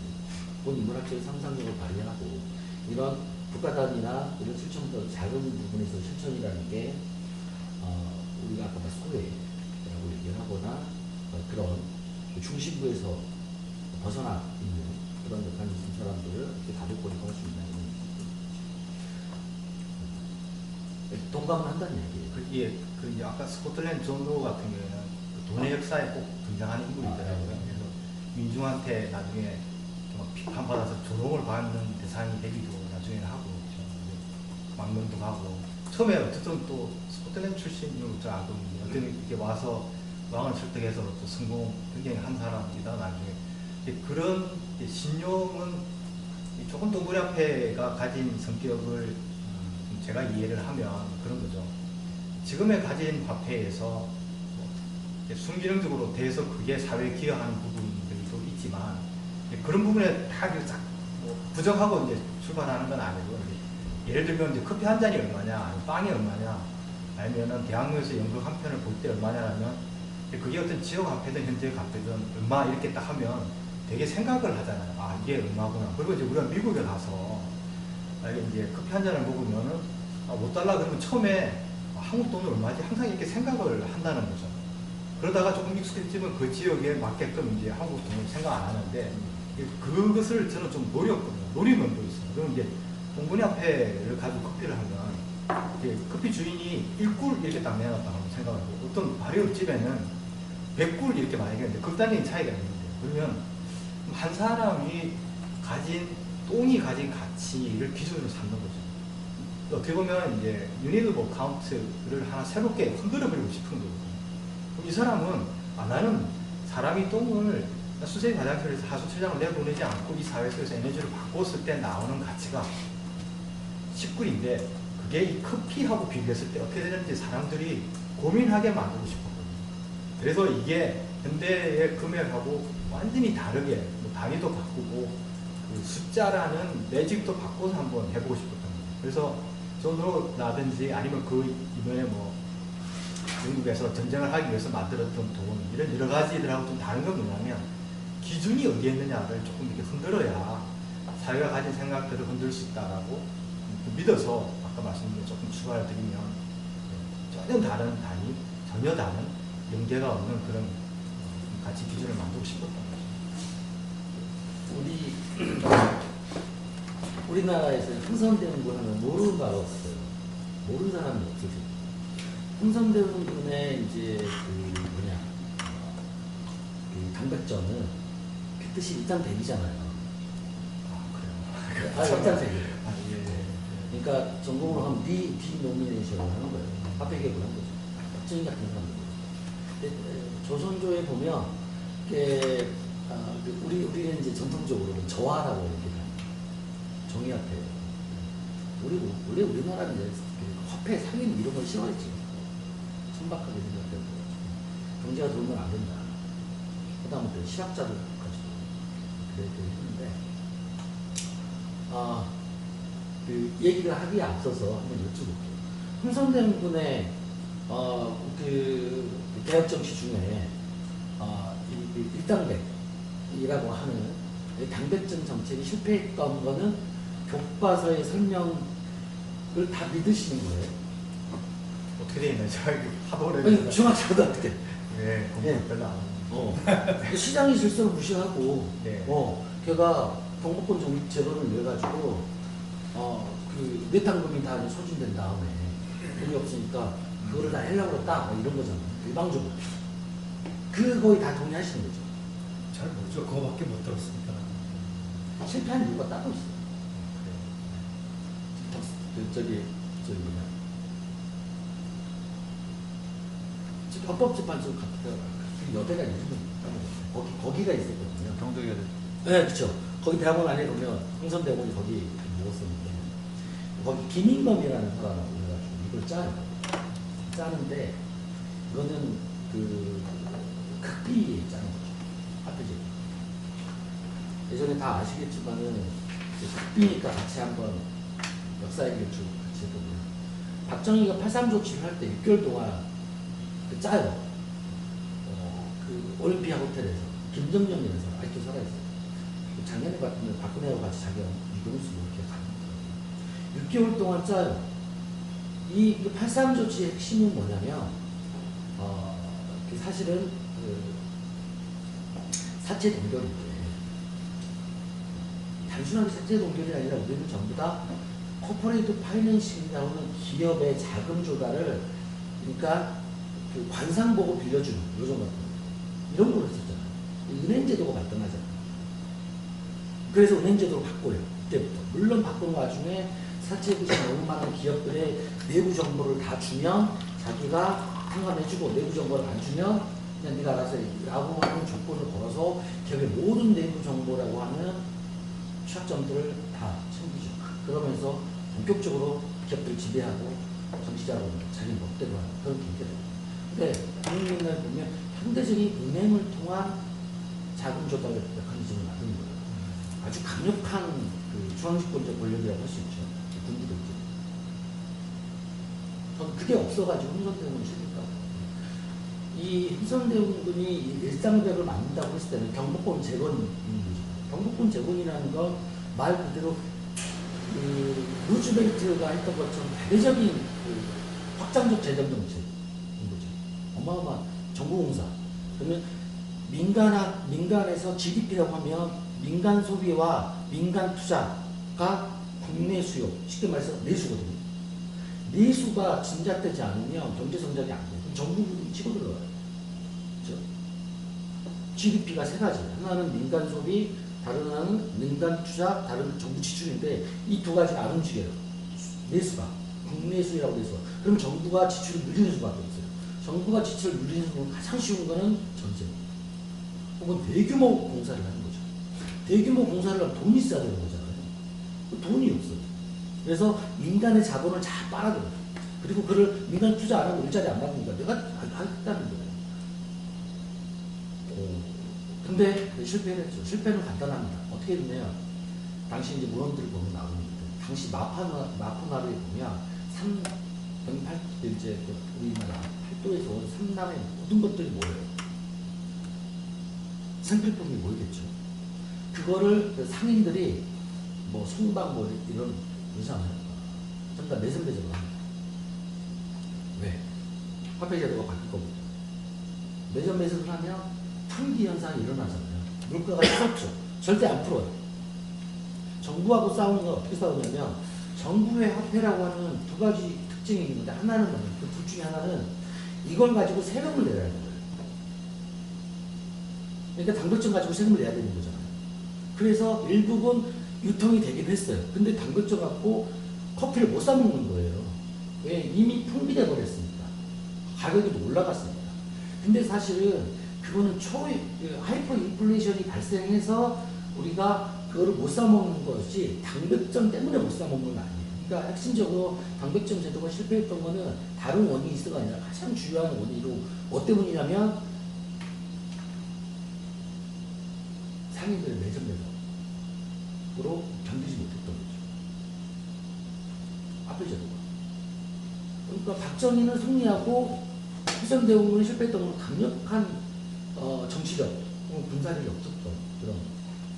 혹은 인문학적인 상상력을 발휘하고 이런 북가단이나 이런 실천보다 작은 부분에서 실천이라는 게 우리가 아까 말한 소외라고 얘기를 하거나 그런 중심부에서 벗어나 있는 그런 역할을 있는 사람들을 이렇게 가족권이라고 할 수 있나 이런 동감을 한다는 얘기예요. 그 이제 아까 스코틀랜드 존로 같은 경우에는 그 돈의 역사에 꼭 등장하는 인물이더라고요. 그래서 민중한테 나중에 좀 비판받아서 조롱을 받는 대상이 되기도 나중에는 하고 망명도 가고 처음에 어쨌든 또 스코틀랜드 출신으로 저 알고 있는데 어떤 이렇게 와서 왕을 설득해서 또 성공 굉장히 한 사람이다 나중에 그런 신용은 조금 더 우리 앞에가 가진 성격을 좀 제가 이해를 하면 그런 거죠. 지금의 가진 화폐에서 순기능적으로 대해서 그게 사회에 기여하는 부분들도 있지만 그런 부분에 다 부정하고 이제 출발하는 건 아니고 예를 들면 이제 커피 한 잔이 얼마냐, 아니면 빵이 얼마냐, 아니면은 대학로에서 연극 한 편을 볼 때 얼마냐라면 그게 어떤 지역 화폐든 현재 화폐든 얼마 이렇게 딱 하면 되게 생각을 하잖아요. 아 이게 얼마구나. 그리고 이제 우리가 미국에 가서 이제 커피 한 잔을 먹으면은 5달러 그러면 처음에 한국 돈은 얼마지? 항상 이렇게 생각을 한다는 거죠. 그러다가 조금 익숙해지면 그 지역에 맞게끔 이제 한국 돈을 생각 안 하는데 그것을 저는 좀 노렸거든요. 노리면도 있어요. 그럼 이제 공분위 화폐를 가지고 커피를 하면 커피 주인이 1꿀 이렇게 딱 내놨다고 하면 생각을 하고 어떤 발효집에는 100꿀 이렇게 만약에 극단적인 차이가 있는데 그러면 한 사람이 똥이 가진 가치를 기준으로 삼는 거죠. 어떻게 보면 이제 유니버스 카운트를 하나 새롭게 흔들어버리고 싶은 거거든요. 그럼 이 사람은 나는 사람이 똥을 수세미 화장실에서 하수처장을 내보내지 않고 이 사회 속에서 에너지를 바꿨을 때 나오는 가치가 10꿀인데 그게 이 커피하고 비교했을 때 어떻게 되는지 사람들이 고민하게 만들고 싶었거든요. 그래서 이게 현대의 금액하고 완전히 다르게 뭐 단위도 바꾸고 그 숫자라는 매직도 바꿔서 한번 해보고 싶었던 거예요. 그래서 존로라든지 아니면 그 이번에 뭐 영국에서 전쟁을 하기 위해서 만들었던 돈 이런 여러 가지들하고 좀 다른 건 뭐냐면 기준이 어디에 있느냐를 조금 이렇게 흔들어야 사회가 가진 생각들을 흔들 수 있다라고 믿어서 아까 말씀드린 조금 추가를 드리면 전혀 다른 단위, 전혀 다른 연계가 없는 그런 가치 기준을 만들고 싶었던 거죠. 우리나라에서 흥선대원군 하면 모르는 바가 없어요. 모르는 사람이 없어요. 흥선대원군의 이제 그 당백전은 그 뜻이 일장백이잖아요. 그래요? 일장백이에요. 예. 그러니까 전공으로 하면 디노미네이션을 하는 거예요. 화폐개혁을 한 거죠. 박정희 같은 사람들. 조선조에 보면 우리는 이제 전통적으로 저하라고 이렇게 정의화폐. 원래 우리나라는 이제 화폐 상인 이런 걸 싫어했지. 천박하게 생각되고 경제가 돌면 안 된다. 그다음부터 실학자들 가지고 그렇게 했는데 그 얘기를 하기에 앞서서 한번 여쭤볼게요. 흥선대원군의 그 개혁정치 중에 일당백이라고 하는 당백전 정책이 실패했던 거는 교과서의 설명을 다 믿으시는 거예요? 어떻게 되어 있나요? 제가 하도 오래 중학생고등학교 때. 네, 공부 별로 안 하고. 시장이 질서를 무시하고, 네. 걔가 경복권 정립제도를 내가지고, 그 내탕금이 다 소진된 다음에 돈이 없으니까 그거를 다 하려고 했다, 뭐 이런 거잖아요. 일방적으로. 그거에 다 동의하시는 거죠. 잘 모르죠. 그거밖에 못 들었으니까. 실패한 이유가 따로 있어요. 저기 뭐냐. 헌법재판소 같은 여대가 있는 거기가 있었거든요. 경도여대. 네, 그렇죠. 거기 대학원 안에 보면 흥선대원이 거기 모았었는데 거기 김인범이라는 사람하고 그래가지고 이걸 짜요. 짜는데 이거는 그 극비에 짜는 거죠. 화폐제. 예전에 다 아시겠지만은 극비니까 같이 한번 역사 얘기를 쭉 같이 했거든요. 박정희가 8.3 조치를 할 때 6개월 동안 짜요. 그 올림피아 호텔에서 김정년이라는 사람 아직도 살아있어요. 작년에 봤는데 박근혜하고 같이 자기가 미국에서 이렇게 가는 거예요. 6개월 동안 짜요. 이 8.3 조치의 핵심은 뭐냐면 사실은 사채 동결인데 단순하게 사채 동결이 아니라 우리는 전부 다 코퍼레이트 파이낸싱이라고 하는 기업의 자금 조달을 그러니까 그 관상 보고 빌려주는 요즘 같은 거 이런 걸 했었잖아요. 은행 제도가 발전하잖아요. 그래서 은행 제도로 바꿔요. 그때부터. 물론 바꾼 와중에 사채 빚이 너무 많은 기업들의 내부 정보를 다 주면 자기가 상환해주고 내부 정보를 안 주면 그냥 네가 알아서 라고 하는 조건을 걸어서 기업의 모든 내부 정보라고 하는 취약점들을 다 챙기죠. 그러면서 본격적으로 기업들을 지배하고 정치자로는 자기 멋대로 하는 그런 경제다. 근데 국민을 보면 현대적인 은행을 통한 자금 조달 메커니즘을 만든 거예요. 아주 강력한 그 중앙집권적 권력이라고 할 수 있죠. 군부도 있죠. 저는 그게 없어가지고 흥선대원군이 실릴까. 이 흥선대원군이 일상벽을 만든다고 했을 때는 경복권 재건인 거죠. 경복권 재건이라는 건 말 그대로 그 루즈벨트가 했던 것처럼 대대적인 그 확장적 재정 정책인 거죠. 어마어마한 정부공사. 그러면 민간에서 GDP라고 하면 민간 소비와 민간 투자가 국내 수요, 쉽게 말해서 내수거든요. 내수가 진작되지 않으면 경제 성장이 안 돼요. 그럼 정부 부분이 치고 들어가요. 그렇죠? GDP가 세 가지. 하나는 민간 소비, 다른 하나는 민간 투자, 다른 정부 지출인데 이 두 가지가 안 움직여요. 내수가. 국내수라고 해서. 그럼 정부가 지출을 늘리는 수밖에 없어요. 정부가 지출을 늘리는 수는 가장 쉬운 거는 전세. 혹은 대규모 공사를 하는 거죠. 대규모 공사를 하면 돈이 있어야 되는 거잖아요. 돈이 없어요. 그래서 민간의 자본을 잘 빨아들여요. 그리고 그를 민간 투자 안 하면 일자리 안 받으니까 내가 하겠다는 거예요. 근데 실패를 했죠. 실패는 간단합니다. 어떻게 됐냐면 당시 이제 문헌들을 보면 나오는데 당시 마포나루에 보면 이제 우리나라 팔도에서 온 삼남의 모든 것들이 모여요. 생필품이 모이겠죠. 그거를 그 상인들이 뭐 송방 뭐 이런 의상을 전부 다 내선배제로 합니다. 왜? 화폐 제도가 바뀔 겁니다. 매점매수를 하면 품귀 현상이 일어나잖아요. 물가가 풀었죠. 절대 안 풀어요. 정부하고 싸우는 건 어떻게 싸우냐면 정부의 화폐라고 하는 두 가지 특징이 있는데 하나는 뭐냐면 그 둘 중에 하나는 이걸 가지고 세금을 내야 하는 거예요. 그러니까 당백점 가지고 세금을 내야 되는 거잖아요. 그래서 일부분 유통이 되긴 했어요. 근데 당백점 갖고 커피를 못 사 먹는 거예요. 왜? 이미 풍비돼 버렸으니까. 가격이 올라갔으니까. 근데 사실은 그거는 하이퍼 인플레이션이 발생해서 우리가 그거를 못 사 먹는 것이 당백점 때문에 못 사 먹는 건 아니에요. 그러니까 핵심적으로 당백점 제도가 실패했던 거는 다른 원인이 있어가 아니라 가장 중요한 원인으로 뭐 때문이냐면 상인들의 매점 매력으로 견디지 못했던 거죠. 화폐 제도가. 그러니까 박정희는 승리하고 해전대원군이 실패했던 건 강력한 정치력, 군사력이 없었던 그런.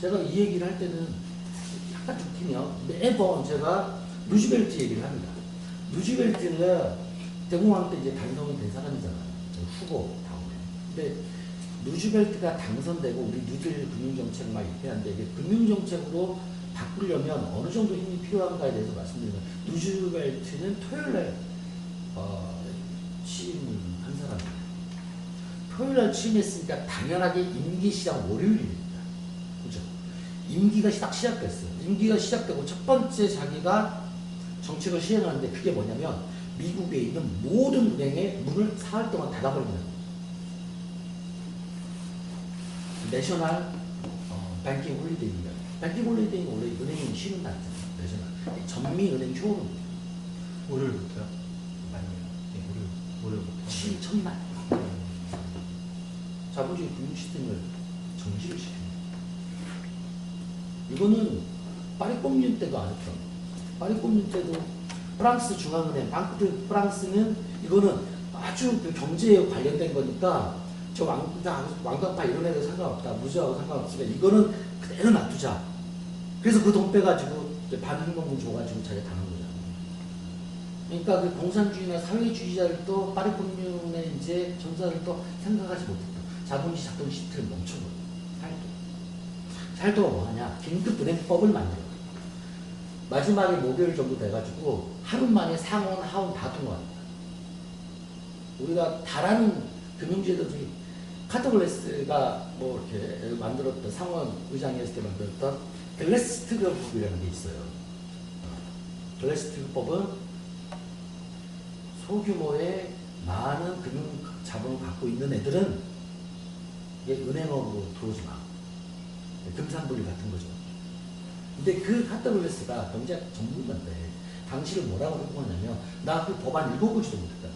제가 이 얘기를 할 때는 약간 좀 튀네요. 매번 제가 루즈벨트 얘기를 합니다. 루즈벨트가 대공황 때 이제 당선이 된 사람이잖아요. 후보 다음에. 근데 루즈벨트가 당선되고 우리 뉴딜 금융정책 막 이렇게 하는데 이게 금융정책으로 바꾸려면 어느 정도 힘이 필요한가에 대해서 말씀드리면 루즈벨트는 토요일날 취임을 한 사람이에요. 토요일날 취임했으니까 당연하게 임기 시작 월요일입니다. 그죠? 임기가 딱 시작됐어요. 임기가 시작되고 첫 번째 자기가 정책을 시행하는데 그게 뭐냐면 미국에 있는 모든 은행의 문을 4일 동안 닫아버리는 거예요. 내셔널 뱅킹 홀리데이입니다. 뱅킹 홀리데이는 원래 은행이 쉬는 날이잖아요. 내셔널. 전미은행 휴업은 월요일부터요? 아니요. 네, 월요일부터. 7일 첫날. 자본주의 금융 시스템을 정지를 시킵니다. 이거는 파리콤뮌 때도 안 했던. 파리콤뮌 때도 프랑스 중앙은행, 방크 프랑스는 이거는 아주 그 경제에 관련된 거니까 저 왕각파 이런 애들 상관없다. 무죄하고 상관없으니까 이거는 그대로 놔두자. 그래서 그 돈 빼가지고 반행동분 줘가지고 자기가 당한 거잖아요. 그러니까 그 공산주의나 사회주의자들도 파리콤뮌의 이제 전사들도 생각하지 못했다. 자본주의 작동 시스템을 멈춰버려. 살도가 뭐하냐? 긴급 은행법을 만들어. 마지막에 목요일 정도 돼가지고 하루 만에 상원, 하원 다 통과합니다. 우리가 다라는 금융제도 중에 카터글래스가 뭐 이렇게 만들었던 상원 의장이었을 때 만들었던 글래스-스티그법이라는 게 있어요. 글래스-스티그법은 소규모의 많은 금융 자본을 갖고 있는 애들은 이게 은행업으로 들어오지 마. 금산분리 같은 거죠. 근데 그 카터글래스가 경제 전문가인데 당시를 뭐라고 했냐면 나 그 법안 읽어보지도 못했다.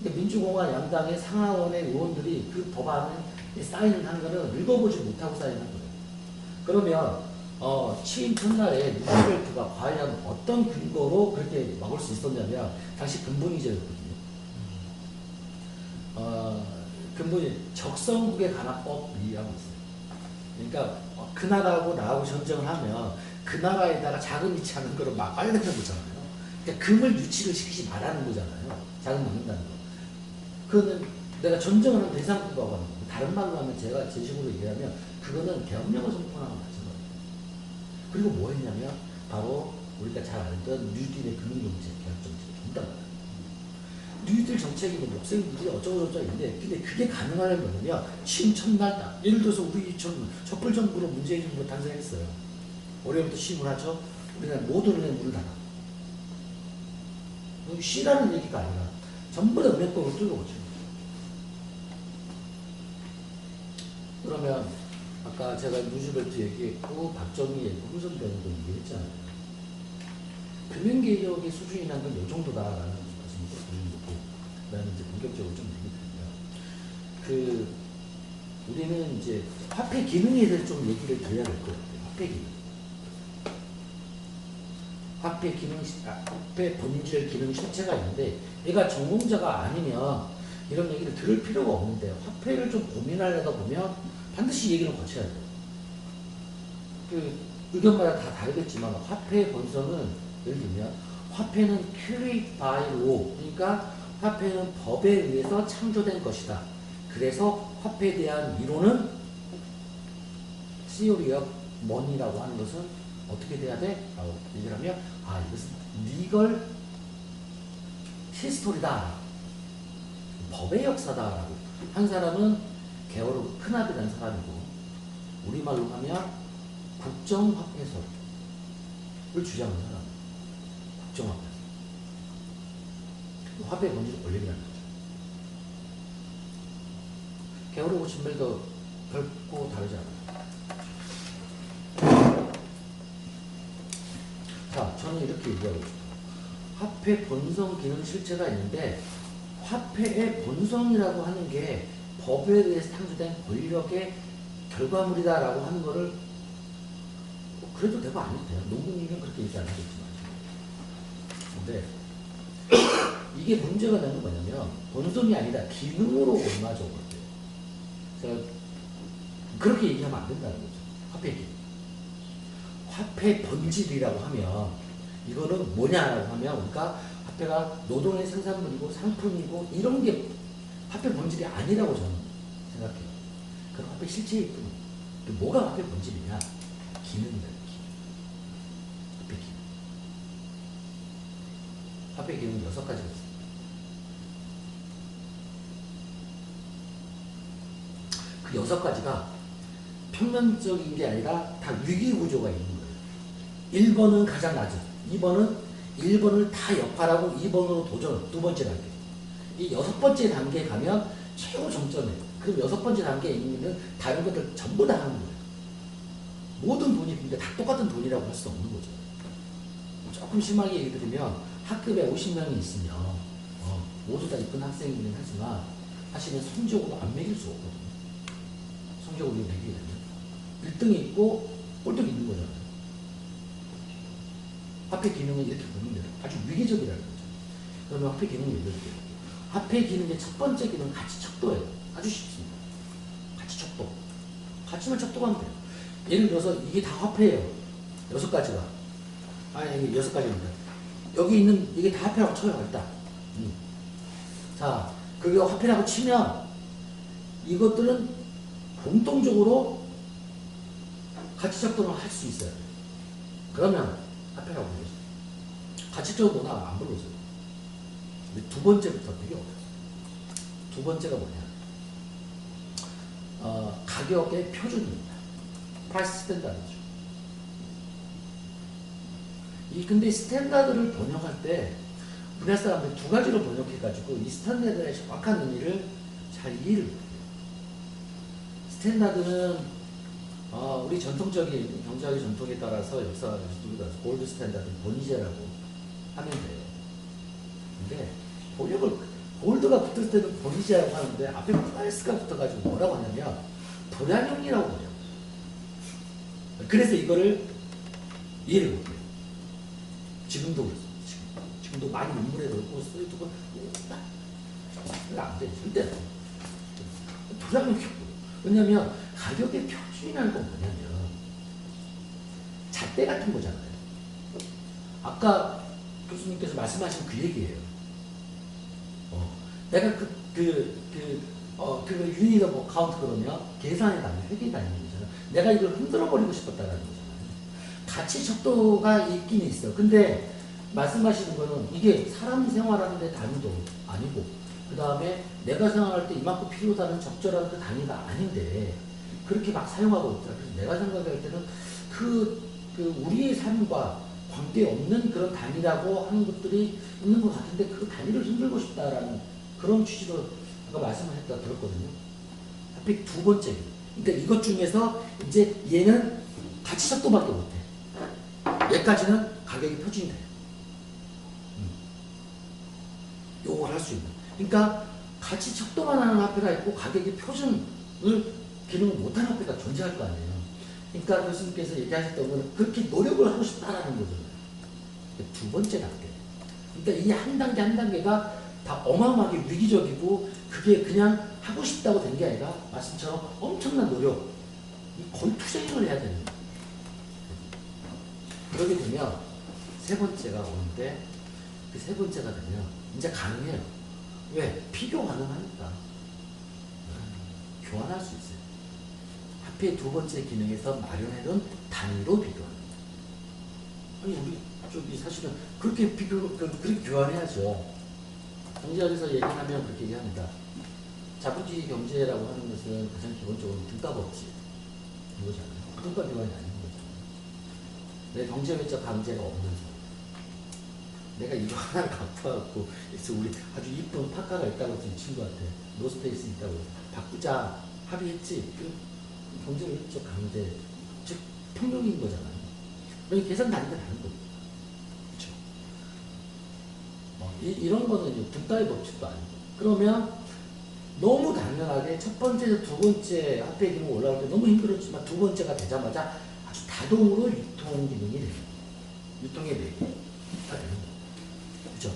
그러니까 민주공화 양당의 상하원의 의원들이 그 법안에 사인을 한 거는 읽어보지 못하고 사인한 거예요. 그러면 취임 첫날에 루즈벨트가 과연 어떤 근거로 그렇게 막을 수 있었냐면 당시 근본위제였거든요. 근본이 적성국에 관한 법이라고 있어요. 그러니까 그 나라하고 나하고 전쟁을 하면 그 나라에다가 자금 이체하는 거를 막아야 되는 거잖아요. 그러니까 금을 유치를 시키지 말라는 거잖아요. 자금 막는다는 거. 그거는 내가 전쟁하는 대상국하고 하는 거. 다른 말로 하면 제가 제 식으로 얘기하면 그거는 계엄령을 선포하는 마찬가지예요. 그리고 뭐 했냐면 바로 우리가 잘 알던 뉴딜의 금융정책, 개혁정책을 전부 다 받아요. 뉴딜 정책이 뭐 목소리들이 어쩌고저쩌고인데 근데 그게 가능하려면 뭐냐면 취임 첫날 딱 예를 들어서 우리 촛불 정부로 문재인 정부가 탄생했어요. 올해부터 시임을 하죠. 우리나라 모든 은행 문을 닫아. 쉬라는 얘기가 아니라 전부 다 은행법을 뚫어오죠. 그러면 아까 제가 루즈벨트 얘기했고 박정희 얘기했고 흥선병도 얘기했잖아요. 금융개혁의 수준이라는 건 이 정도다라는 말씀을 드리는 거고 나는 이제 본격적으로 좀 얘기 드리면 우리는 이제 화폐 기능에 대해서 좀 얘기를 드려야 될 것 같아요. 화폐 기능. 화폐 본질 기능 실체가 있는데 얘가 전공자가 아니면 이런 얘기를 들을 필요가 없는데 화폐를 좀 고민하려다 보면 반드시 얘기를 거쳐야 돼요. 의견마다 다 다르겠지만 화폐의 본성은 예를 들면 화폐는 created by law 그러니까 화폐는 법에 의해서 창조된 것이다. 그래서 화폐에 대한 이론은 theory of money라고 하는 것은 어떻게 돼야 돼? 라고 얘기를 하면 이것은 리걸 히스토리다. 법의 역사다라고 한 사람은 게오르 크납이라는 사람이고 우리말로 하면 국정화폐설을 주장하는 사람. 국정화폐설. 화폐의 본질을 권력이라는 거죠. 게오르고 신벨도 결코 다르지 않아요. 자, 저는 이렇게 얘기하고 싶어요. 화폐 본성 기능 실체가 있는데 화폐의 본성이라고 하는 게 법에 의해서 창조된 권력의 결과물이다라고 하는 거를 그래도 되고 안 해도 돼요. 농구님은 그렇게 얘기 안 하겠지만. 근데 이게 문제가 되는 건 뭐냐면 본성이 아니라 기능으로 옮아져 버려요. 제가 그렇게 얘기하면 안 된다는 거죠. 화폐 기능. 화폐 본질이라고 하면 이거는 뭐냐라고 하면 우리가 화폐가 노동의 생산물이고 상품이고 이런 게 화폐 본질이 아니라고 저는 생각해요. 그럼 화폐 실체일 뿐. 뭐가 화폐 본질이냐? 기능이다. 화폐 기능. 화폐 기능은 6가지가 있습니다. 그 6가지가 평면적인 게 아니라 다 위기 구조가 있는 거예요. 1번은 가장 낮은, 2번은 1번을 다 역할하고 2번으로 도전, 2번째 단계. 이 6번째 단계에 가면 최고 정점이에요. 그럼 6번째 단계에 있는 다른 것들 전부 다 하는 거예요. 모든 돈이 근데 다 똑같은 돈이라고 할 수 없는 거죠. 조금 심하게 얘기 드리면 학급에 50명이 있으면 모두 다 이쁜 학생이긴 하지만 사실은 성적으로 안 매길 수 없거든요. 성적으로 매기게 되면 1등이 있고 꼴등이 있는 거잖아요. 화폐 기능은 이렇게 보는 거예요. 아주 위기적이라는 거죠. 그러면 화폐 기능을 예를 들게요. 화폐 기능의 첫 번째 기능은 가치 척도예요. 아주 쉽습니다. 가치 척도. 가치만 척도하면 돼요. 예를 들어서 이게 다 화폐예요. 6가지가. 아니, 6가지입니다. 여기 있는 이게 다 화폐라고 쳐요 일단. 자, 그게 화폐라고 치면 이것들은 공통적으로 가치 작동을 할 수 있어요. 그러면 화폐라고 부르죠. 가치적으로 논하면 안 부르죠. 근데 두 번째부터 되게 어렵어요. 두 번째가 뭐냐? 가격의 표준입니다. 프라이스 스탠다드죠. 근데 스탠다드를 번역할 때 우리나라 사람들이 두 가지로 번역해가지고 이 스탠다드의 정확한 의미를 잘 이해를 못해요. 스탠다드는 우리 전통적인 경제학의 전통에 따라서 역사에 따라서 골드 스탠다드, 본이제라고 하면 돼요. 근데 번역을 골드가 붙을 때는 본이제라고 하는데 앞에 프라이스가 붙어가지고 뭐라고 하냐면 도량형이라고 번역. 그래서 이거를 이해를 못해요. 지금도 그렇습니다. 지금도 많이 인물에 넣고 쓰이고 안 돼. 절대 도량형이 왜냐면 가격의 표준이라는 건 뭐냐면 잣대 같은 거잖아요. 아까 교수님께서 말씀하신 그 얘기예요. 내가 유닛 오브 카운트 그러면 계산에 다니는 회계에 다니는 거잖아요. 내가 이걸 흔들어 버리고 싶었다라는 거잖아요. 가치 척도가 있긴 있어. 근데 말씀하시는 거는 이게 사람 생활하는데 단위도 아니고 그 다음에 내가 생각할 때 이만큼 필요하다는 적절한 그 단위가 아닌데 그렇게 막 사용하고 있더라. 그래서 내가 생각할 때는 우리의 삶과 관계없는 그런 단위라고 하는 것들이 있는 것 같은데 그 단위를 흔들고 싶다라는 그런 취지로 아까 말씀을 했다 들었거든요. 하필 두 번째. 그러니까 이것 중에서 이제 얘는 가치 척도밖에 못해. 얘까지는 가격이 표준이 돼요. 요걸 할 수 있는. 그러니까 가치 척도만 하는 화폐가 있고 가격의 표준을 기능을 못하는 화폐가 존재할 거 아니에요. 그러니까 교수님께서 얘기하셨던 거는 그렇게 노력을 하고 싶다라는 거잖아요. 두 번째 단계. 그러니까 이 한 단계 한 단계가 다 어마어마하게 위기적이고 그게 그냥 하고 싶다고 된 게 아니라 말씀처럼 엄청난 노력, 거의 투쟁을 해야 되는 거예요. 그러게 되면 세 번째가 오는데 그 세 번째가 되면 이제 가능해요. 왜? 비교 가능하니까. 교환할 수 있어요. 화폐의 두 번째 기능에서 마련해둔 단위로 비교하는 거예요. 아니 우리 저기 사실은 그렇게 그렇게 교환해야죠. 경제학에서 얘기하면 그렇게 얘기합니다. 자본주의 경제라고 하는 것은 가장 기본적으로 등가 법칙 이거잖아요. 등가 교환이 아닌 거잖아요. 내 경제외적 강제가 없는 사람. 내가 이거 하나를 갖고 와갖고 그래서 우리 아주 이쁜 파카가 있다고 지금 친구한테 노스페이스 있다고 바꾸자 합의했지. 그 경제외적 강제 즉 평균인 거잖아요. 그러니까 계산 단위가 다른 거죠. 그렇죠. 이런 거는 등가의 법칙도 아니고 그러면 너무 당연하게 첫 번째, 두 번째 화폐 기능 올라올 때 너무 힘들었지만 두 번째가 되자마자 아주 다동으로 유통 기능이 되는 거예요. 유통의 매개가 되는 거예요. 그죠?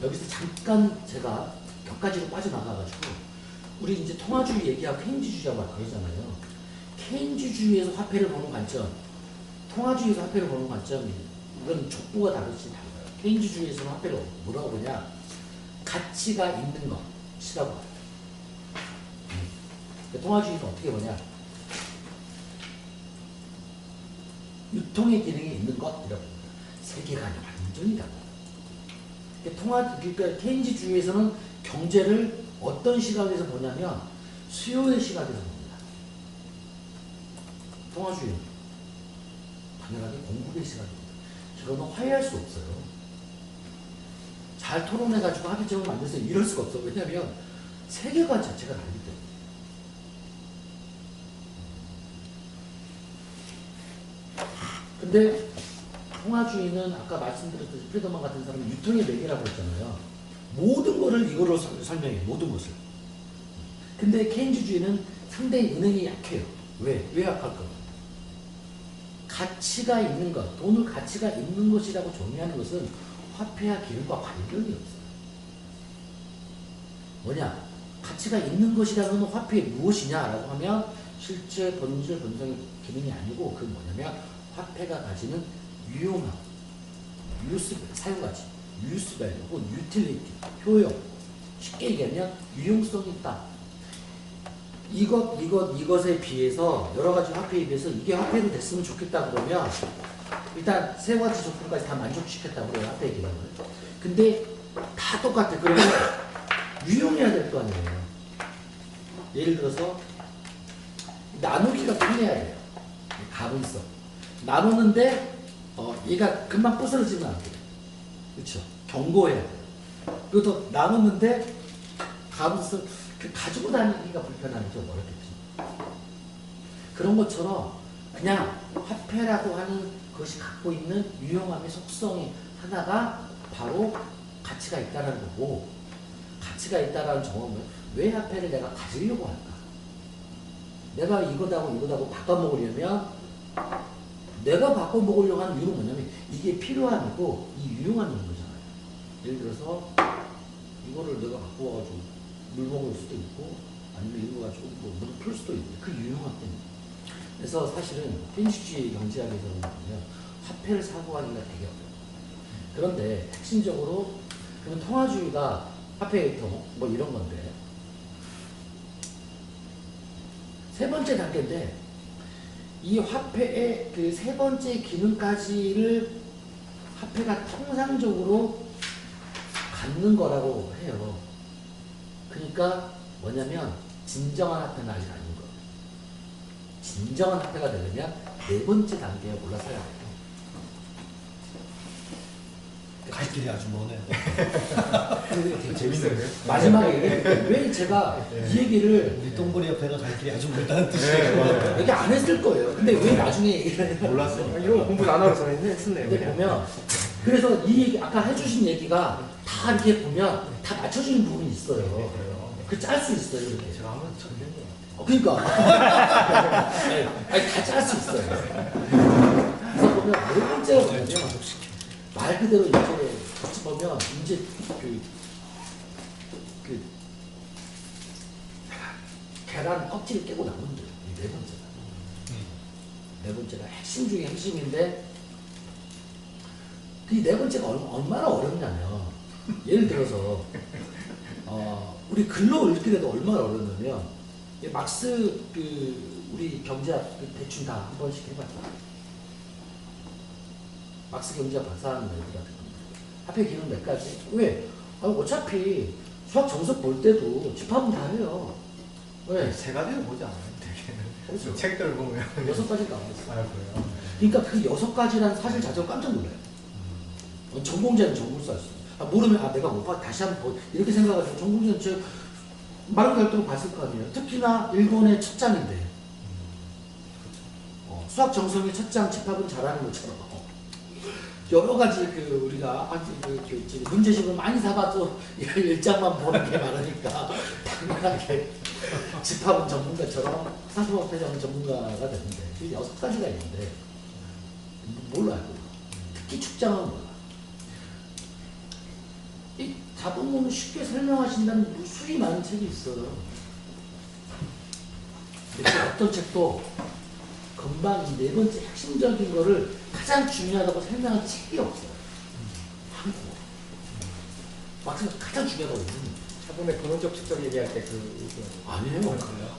여기서 잠깐 제가 몇 가지로 빠져나가가지고 우리 이제 통화주의 얘기하고 케인즈주의하고 막 그러잖아요. 케인즈주의에서 화폐를 보는 관점, 통화주의에서 화폐를 보는 관점이 이건 족보가 다르지 달라요. 케인즈주의에서는 화폐를 뭐라고 보냐? 가치가 있는 것이라고 봐요. 통화주의는 어떻게 보냐? 유통의 기능이 있는 것이라고 봅니다. 세계관이 완전히 달라요. 그러니까 케인즈주의에서는 경제를 어떤 시각에서 보냐면 수요의 시각에서 봅니다. 통화주의는 당연하게 공급의 시각입니다. 이거는 화해할 수 없어요. 잘 토론해가지고 합의점을 만들어서 이럴 수가 없어. 왜냐하면 세계관 자체가 다르기 때문에. 근데 통화주의는 아까 말씀드렸듯이 프리더만 같은 사람은 유통의 매개라고 했잖아요. 모든 거를 이거로 설명해. 모든 것을. 근데 케인즈주의는 상당히 은행이 약해요. 왜? 왜 약할까? 가치가 있는 것, 돈을 가치가 있는 것이라고 정의하는 것은 화폐와 기능과 관련이 없어요. 뭐냐? 가치가 있는 것이라는 화폐의 무엇이냐라고 하면 실제 본질, 본성의 기능이 아니고 그 뭐냐면 화폐가 가지는 유용함, 사용가치, 유스밸류 혹은 유틸리티, 효용. 쉽게 얘기하면 유용성이 있다. 이것에 비해서 여러 가지 화폐에 비해서 이게 화폐로 됐으면 좋겠다 그러면 일단 세 가지 조건까지 다 만족시켰다 그래요, 화폐 기능을. 근데 다 똑같아. 그러면 유용해야 될 거 아니에요. 예를 들어서 나누기가 편해야 돼요. 가분성. 나누는데 얘가 금방 부스러지면 안 돼요. 그렇죠? 견고해야 돼요. 그것도 나누는데 가분성 가지고 다니기가 불편하면 좀 어렵겠지. 그런 것처럼 그냥 화폐라고 하는 것이 갖고 있는 유용함의 속성이 하나가 바로 가치가 있다는 거고, 가치가 있다는 점은 왜 화폐를 내가 가지려고 할까? 내가 이거다고 바꿔먹으려면 내가 바꿔먹으려고 하는 이유는 뭐냐면 이게 필요함이고 이 유용함이 있는 거잖아요. 예를 들어서 이거를 내가 갖고 와가지고 물 먹을 수도 있고 아니면 이거 가지고 물 풀 수도 있고 그 유용함 때문에. 그래서 사실은 민주주의 경제학에서는 보면 화폐를 사고 하기가 되게 어려워요. 그런데 핵심적으로 그러면 통화주의가 화폐의 뭐 이런 건데 세 번째 단계인데 이 화폐의 그 세 번째 기능까지를 화폐가 통상적으로 갖는 거라고 해요. 그러니까 뭐냐면 진정한 화폐는 아직 아닌 거예요. 진정한 화폐가 되려면 네 번째 단계에 올라서야 돼요. 갈 길이 아주 머네요. 되게 재밌어요. 마지막에 왜 제가 이 얘기를 우리 똥보리 협회가 갈 길이 아주 멀다는 뜻이에요. 얘기 안 했을 거예요. 근데 왜 나중에 얘기를 몰랐어요. 이런 거 공부 안 하고 저는 했었네요. 근데 보면 그래서 이 얘기 아까 해주신 얘기가 다 이렇게 보면 다 맞춰주는 부분이 있어요. 그 짤 수 있어요 이렇게. 제가 한번 전된 것 같아요. 그러니까 아니 다 짤 수 있어요. 그래서 보면 네 번째가 뭐냐면 말 그대로 이제 같이 보면 이제 그 계란 껍질을 깨고 남은 거예요. 이 네 번째가. 네 번째가 핵심 중에 핵심인데 그 네 번째가 얼마나 어렵냐면 예를 들어서 우리 글로 읽기라도 얼마나 어렵냐면 막스 우리 경제학 대충 다 한 번씩 해봐요. 막스 경제학 박사하는 애들한테 화폐 기능 몇 가지? 왜? 어차피 수학 정석 볼 때도 집합은 다 해요. 왜? 세 가지를 보지 않아요, 되게. 그렇죠. 책들 보면. 6가지 나왔어요. 아, 그래요? 그러니까 그 6가지라는 사실 자체가 깜짝 놀라요. 전공자는 전공자 할 수 있어요. 모르면 내가 못 봐. 다시 한번 이렇게 생각하시면 전공자는 제 많은 갈등을 봤을 거 아니에요. 특히나 일본의 첫 장인데 수학 정석의 첫 장 집합은 잘하는 것처럼 여러 가지 우리가 문제집을 많이 사봐도 1장만 보는 게 많으니까 당연하게 집합은 전문가처럼 상품화폐장은 전문가가 되는데 6가지가 있는데 몰라요. 특히 축장은 몰라. 이 자본론을 쉽게 설명하신다는 무수히 많은 책이 있어요. 어떤 책도 금방 이 네 번째 핵심적인 거를 가장 중요하다고 설명한 책이 없어요. 한국어. 막상 가장 중요하다고 얘기합니다. 저번에 근원적 측정 얘기할 때 아니에요.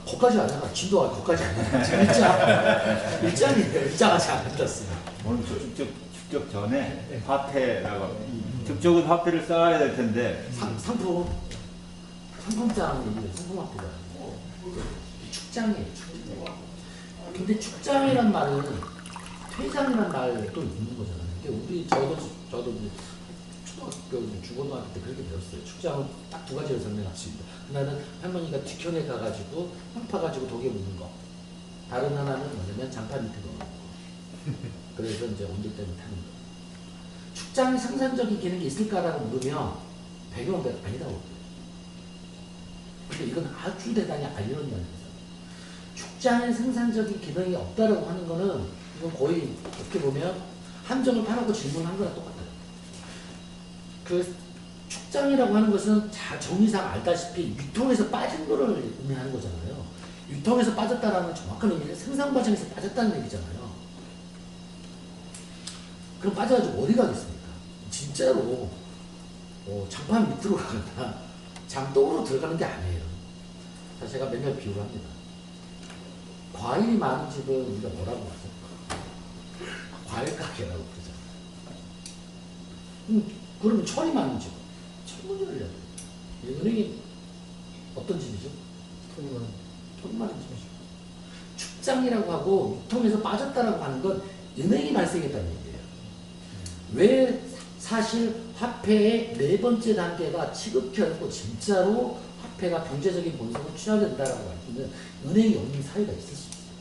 거기까지 안 해가. 진도가 거기까지 안 해가. 지금 1장이에요. 1장 아직 안 끝났어요. 오늘 축적 전에 화폐라고 축적은 화폐를 쌓아야 될 텐데 상품장 얘기해요. 상품 화폐가. 축장이에요. 축장. 근데 축장이란 말은 퇴장이란 말도 있는 거잖아요. 우리 저도 초등학교 중고등학교 때 그렇게 배웠어요. 축장은 딱 두 가지를 설명할 수 있다. 하나는 할머니가 뒤편에 가가지고 황파 가지고 독에 묻는 거. 다른 하나는 뭐냐면 장판 밑에 넣는 거. 그래서 이제 온돌 때문에 타는 거. 축장이 생산적인 기능이 있을까라고 물으면 배경은 아니다고 그래요. 근데 이건 아주 대단히 아이러니한 거죠. 축장의 생산적인 기능이 없다라고 하는 거는 이건 거의 어떻게 보면 함정을 파놓고 질문한 거랑 똑같아요. 그 축장이라고 하는 것은 정의상 알다시피 유통에서 빠진 거를 의미하는 거잖아요. 유통에서 빠졌다라는 정확한 의미는 생산 과정에서 빠졌다는 얘기잖아요. 그럼 빠져가지고 어디 가겠습니까? 진짜로 장판 밑으로 가거나 장독으로 들어가는 게 아니에요. 자, 제가 맨날 비유를 합니다. 과일이 많은 집은 우리가 뭐라고 하죠? 과일 가게라고 그러죠. 그러면 철이 많은 집은 철문을 해야 돼요. 은행이 어떤 집이죠? 돈 많은 집이죠. 축장이라고 하고 유통에서 빠졌다라고 하는 건 은행이 발생했다는 얘기예요. 왜 사실 화폐의 네 번째 단계가 지극히 진짜로 화폐가 경제적인 본성을 취해야 된다라고 할 때는 은행이 없는 사회가 있을 수 있어요.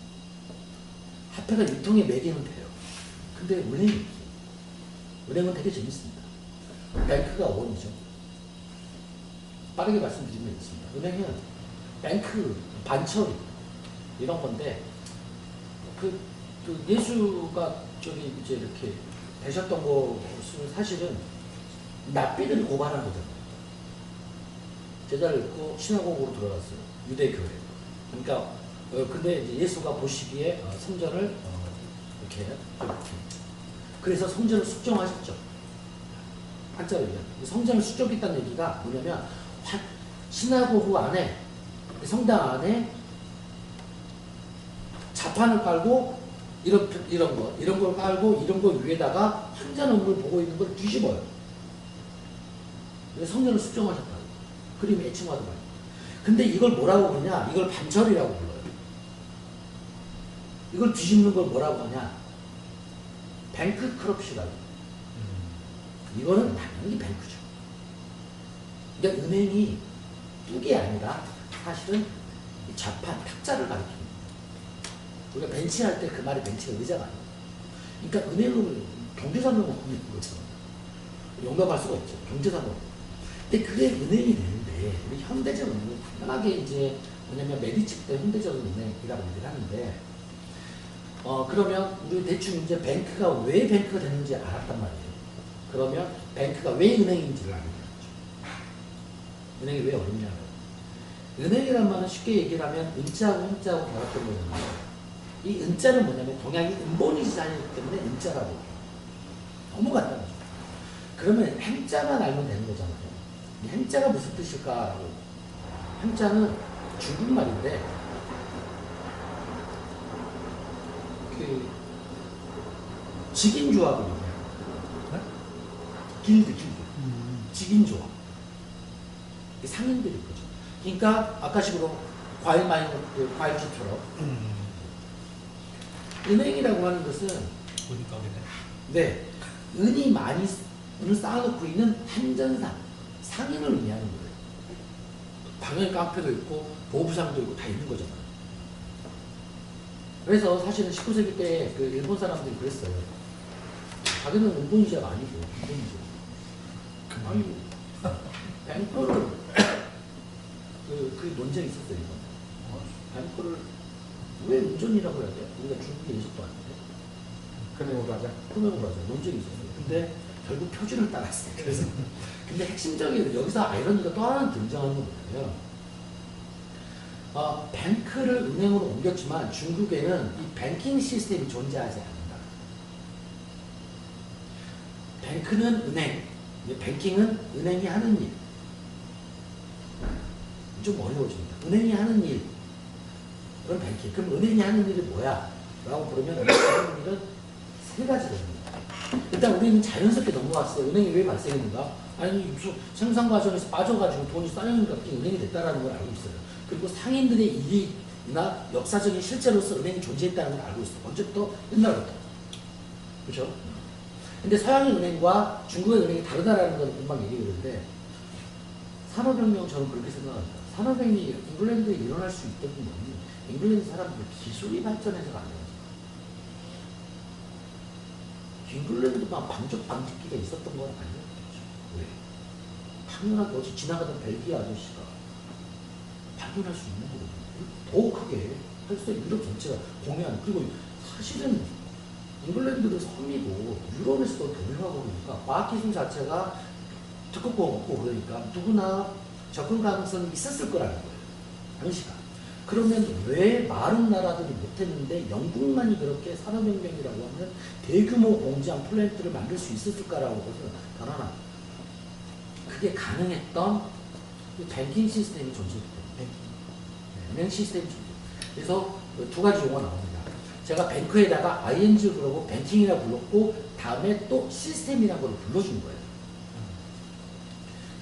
화폐가 유통의 매개는 돼요. 근데 은행이 없어요. 은행은 되게 재밌습니다. 뱅크가 원이죠. 빠르게 말씀드리면 있습니다. 은행은 뱅크, 반철 이런 건데 그 예수가 저기 이제 이렇게 되셨던 것은 사실은 납비들이 고발한 거잖아요. 제자를 읽고 시나고그로 들어갔어요. 유대교회. 그러니까 근데 이제 예수가 보시기에 성전을 이렇게 그래서 성전을 숙정하셨죠. 한자로 얘기하면 성전을 숙정했다는 얘기가 뭐냐면 시나고그 안에 성당 안에 자판을 깔고 이런 걸 깔고 이런 거 위에다가 환자놈을 보고 있는 걸 뒤집어요. 그래서 성전을 숙정하셨다. 그림이 애칭하더라고요. 근데 이걸 뭐라고 그러냐? 이걸 반철이라고 불러요. 이걸 뒤집는 걸 뭐라고 하냐? 뱅크 크럽시라고. 이거는 당연히 뱅크죠. 그러니까 은행이 뚝이 아니라 사실은 자판, 탁자를 가리킵니다. 우리가 벤치할 때 그 말이 벤치가 의자가 아니에요. 그러니까 은행을 경제산업으로 보는 거죠. 용납할 수가 없죠. 경제산업. 근데 그게 은행이 되는데 우리 현대적 은행은 당연하게 이제 뭐냐면 메디치 때 현대적 은행이라고 얘기를 하는데 그러면 우리 대충 이제 뱅크가 왜 뱅크가 되는지 알았단 말이에요. 그러면 뱅크가 왜 은행인지를 알게 되죠. 은행이 왜 어렵냐면 은행이란 말은 쉽게 얘기를 하면 은자하고 한자하고 결합된 거잖아요. 이 은자는 뭐냐면 동양이 은본이지 않기 때문에 은자라고 해요. 너무 간단하죠. 그러면 행자만 알면 되는 거잖아요. 이 행자가 무슨 뜻일까? 행자는 중국말인데 그 직인조합이에요. 길드. 직인조합. 상인들이 거죠. 그러니까 아까 식으로 과일주처럼 은행이라고 하는 것은 네, 은이 많이 은을 쌓아놓고 있는 한전상 상인을 의미하는 거예요. 당연히 깡패도 있고 보부상도 있고 다 있는 거잖아요. 그래서 사실은 19세기 때 그 일본 사람들이 그랬어요. 자기는 은본이자가 아니고 은본이자. 아니 뱅커를 그 논쟁이 있었어요. 이번. 뱅커를 왜 운전이라고 해야 돼? 우리가 중국에 예속도 아닌데. 금액으로 하자. 금액으로 하자. 논쟁이 있었어요. 근데 결국 표준을 따랐어요. 그래서 근데 핵심적인 여기서 아이러니가 또 하나 등장하는 건 뭐냐면 뱅크를 은행으로 옮겼지만 중국에는 이 뱅킹 시스템이 존재하지 않는다. 뱅크는 은행, 뱅킹은 은행이 하는 일. 좀 어려워집니다. 은행이 하는 일. 그럼 뱅킹. 그럼 은행이 하는 일이 뭐야? 라고 부르면 은행이 하는 일은 세 가지가 됩니다. 일단 우리는 자연스럽게 넘어갔어요. 은행이 왜 발생했는가? 아니 생산 과정에서 빠져가지고 돈이 쌓여있는 것 같은 은행이 됐다는 걸 알고 있어요. 그리고 상인들의 이익이나 역사적인 실제로서 은행이 존재했다는 걸 알고 있어요. 언제부터? 옛날부터. 그렇죠? 근데 서양의 은행과 중국의 은행이 다르다라는 건 금방 얘기했는데 산업혁명 저는 그렇게 생각합니다. 산업혁명이 잉글랜드에 일어날 수 있던 건 잉글랜드 사람들 기술이 발전해서가 아니에요. 잉글랜드만 방적방직기가 있었던 건 아니었죠. 왜? 당연하게 어제 지나가던 벨기에 아저씨가 발견할 수 있는 거거든요. 더 크게 할 수 있는 유럽 전체가 공유하는. 그리고 사실은 잉글랜드는 섬이고 유럽에서도 동행하고 그러니까 과학기술 자체가 두껍고 없고 그러니까 누구나 접근 가능성이 있었을 거라는 거예요. 당시가. 그러면 왜 많은 나라들이 못했는데 영국만이 그렇게 산업혁명이라고 하는 대규모 공장 플랜트를 만들 수 있었을까라고 해서 단 하나. 그게 가능했던 이 뱅킹 시스템이 존재했기 때문에. 은행 시스템이 존재. 그래서 두 가지 용어가 나옵니다. 제가 뱅크에다가 ING 그러고 뱅킹이라 불렀고 다음에 또 시스템이라는 걸 불러준 거예요.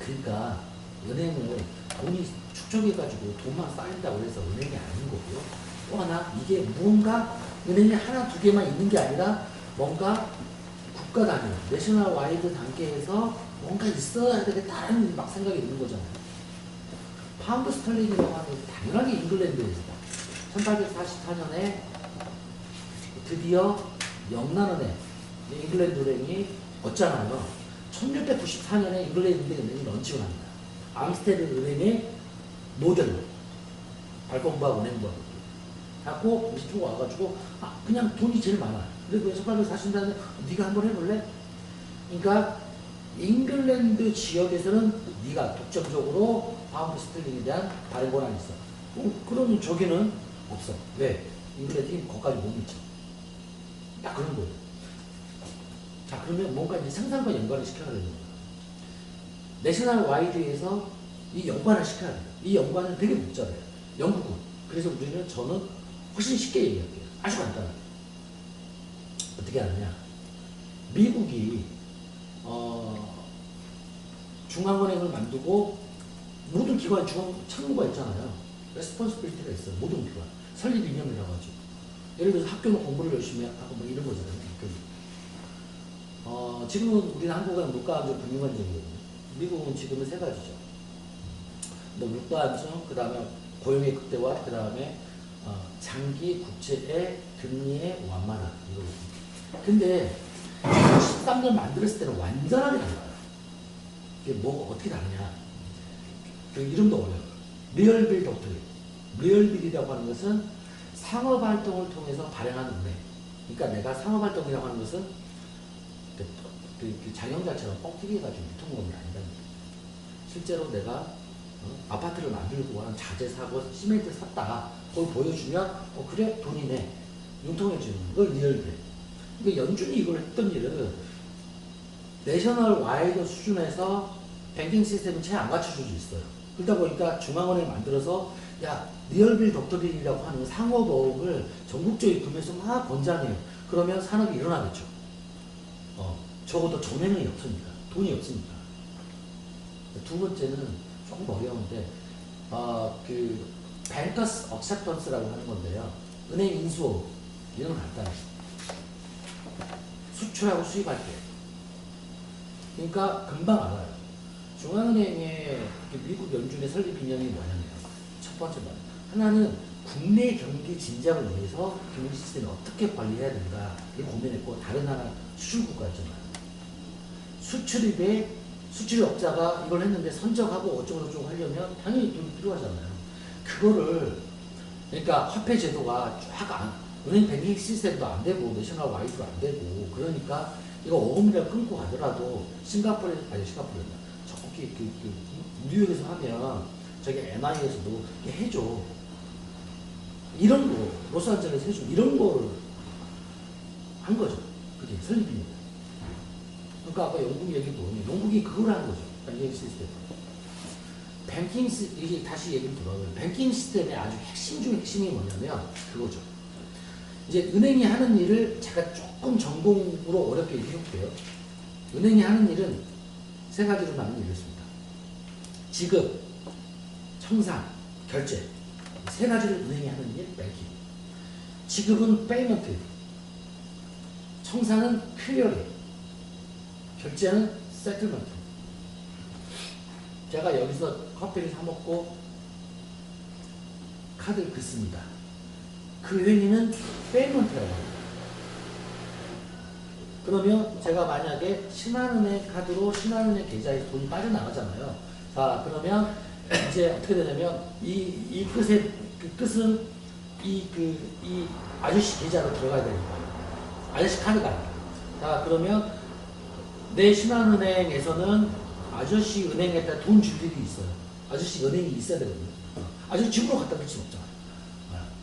그러니까 은행을 돈이 축적해가지고 돈만 쌓인다고 해서 은행이 아닌 거고요. 또 하나 이게 무언가 은행이 하나 두 개만 있는 게 아니라 뭔가 국가 단위, 내셔널 와이드 단계에서 뭔가 있어야 되겠다는 막 생각이 드는 거잖아요. 파운드 스털링이라고 하는 것은 당연하게 잉글랜드에서다. 1844년에 드디어 영란은행, 잉글랜드 은행이 얻잖아요. 1694년에 잉글랜드 은행이 런칭을 합니다. 암스테르 은행의 모델로 발권부하고 은행부하고 갖고 미국 와가지고 그냥 돈이 제일 많아. 그리고 1840년에 네가 한번 해볼래? 그러니까 잉글랜드 지역에서는 네가 독점적으로 파운드 스틀링에 대한 발행 권한이 있어. 그러면 저기는 없어. 왜? 잉글랜드는 거기까지 못 미쳐. 딱 그런 거예요. 자, 그러면 뭔가 이제 생산과 연관을 시켜야 되는 거예요. 내셔널 와이드에서 이 연관을 시켜야 돼요. 이 연관은 되게 복잡해요. 영국은. 그래서 저는 훨씬 쉽게 얘기할게요. 아주 간단하게. 어떻게 하느냐. 미국이 중앙은행을 만들고 모든 기관 중앙 책무가 있잖아요. 레스폰시빌리티가 있어요. 모든 기관. 설립 이념이라고 하죠. 예를 들어서 학교는 공부를 열심히 하고 뭐 이런 거잖아요. 지금은 우리는 한국은 물가안정 금융안정이거든요. 미국은 지금은 세 가지죠. 뭐 물가안정, 그 다음에 고용의 극대화, 그 다음에 장기 국채의 금리의 완만화 이거. 근데 13년 만들었을 때는 완전하게 달라요. 이게 뭐 어떻게 다르냐? 그 이름도 어려요. 리얼빌 독트린. 리얼빌이라고 하는 것은 상업활동을 통해서 발행하는 은행. 그러니까 내가 상업활동이라고 하는 것은 그 장영자처럼 뻥튀기 해가지고 유통업이 아니라는 거예요. 실제로 내가 아파트를 만들고 하는 자재 사고 시멘트 샀다. 그걸 보여주면 그래 돈이네. 융통해주는 걸 리얼빌. 그러니까 연준이 이걸 했던 일은 내셔널 와이드 수준에서 뱅킹 시스템은 채 안 갖춰줄 수 있어요. 그러다 보니까 중앙은행 만들어서 야 리얼빌 독트린이라고 하는 상호보험을 전국적인 금에서 막 권장해요. 그러면 산업이 일어나겠죠. 적어도 전행이 없으니까. 돈이 없으니까. 두 번째는 조금 어려운데 그 뱅커스 억셉턴스라고 하는 건데요. 은행 인수 이런 건 간단해요. 수출하고 수입할 때. 그러니까 금방 알아요. 중앙은행의 미국 연준의 설립 이념이 뭐냐면 첫 번째 말 하나는 국내 경기 진작을 위해서 금융 시스템을 어떻게 관리해야 되는가를 고민했고 다른 나라 수출국가였잖아요. 수출입에 수출업자가 이걸 했는데 선적하고 어쩌고저쩌고 하려면 당연히 돈이 필요하잖아요. 그거를 그러니까 화폐 제도가 쫙 은행 뱅킹 시스템도 안 되고 내셔널 와이드도 안 되고 그러니까 이거 어음이라 끊고 가더라도 싱가포르였나 저기 뉴욕에서 하면 저기 NI에서도 해줘. 이런 거 로스안젤레스 해줘. 이런 거를 한 거죠. 그게 설립입니다. 그러니까 아까 영국 얘기도 영국이 그걸 한 거죠. 뱅킹 시스템. 이게 다시 얘기를 들어요. 뱅킹 시스템의 아주 핵심 중에 핵심이 뭐냐면 그거죠. 이제 은행이 하는 일을 제가 조금 전공으로 어렵게 얘기해볼게요. 은행이 하는 일은 세 가지로 나누는 일이 있습니다. 지급, 청산, 결제. 세 가지를 은행이 하는 일, 뱅킹. 지급은 페이먼트, 청산은 클리어링, 결제는 세틀먼트. 제가 여기서 커피를 사 먹고 카드를 긋습니다. 그 행위는 페이먼트라고 합니다. 그러면 제가 만약에 신한은행 카드로 신한은행 계좌에 돈이 빠져나가잖아요. 자, 그러면 이제 어떻게 되냐면 이 끝에 그 끝은 이 아저씨 계좌로 들어가야 되는 거예요. 아저씨 카드가 아니라. 자, 그러면 내 신한은행에서는 아저씨 은행에다 돈 줄 일이 있어요. 아저씨 은행이 있어야 되거든요. 아저씨 집으로 갖다 놓을 수는 없잖아요.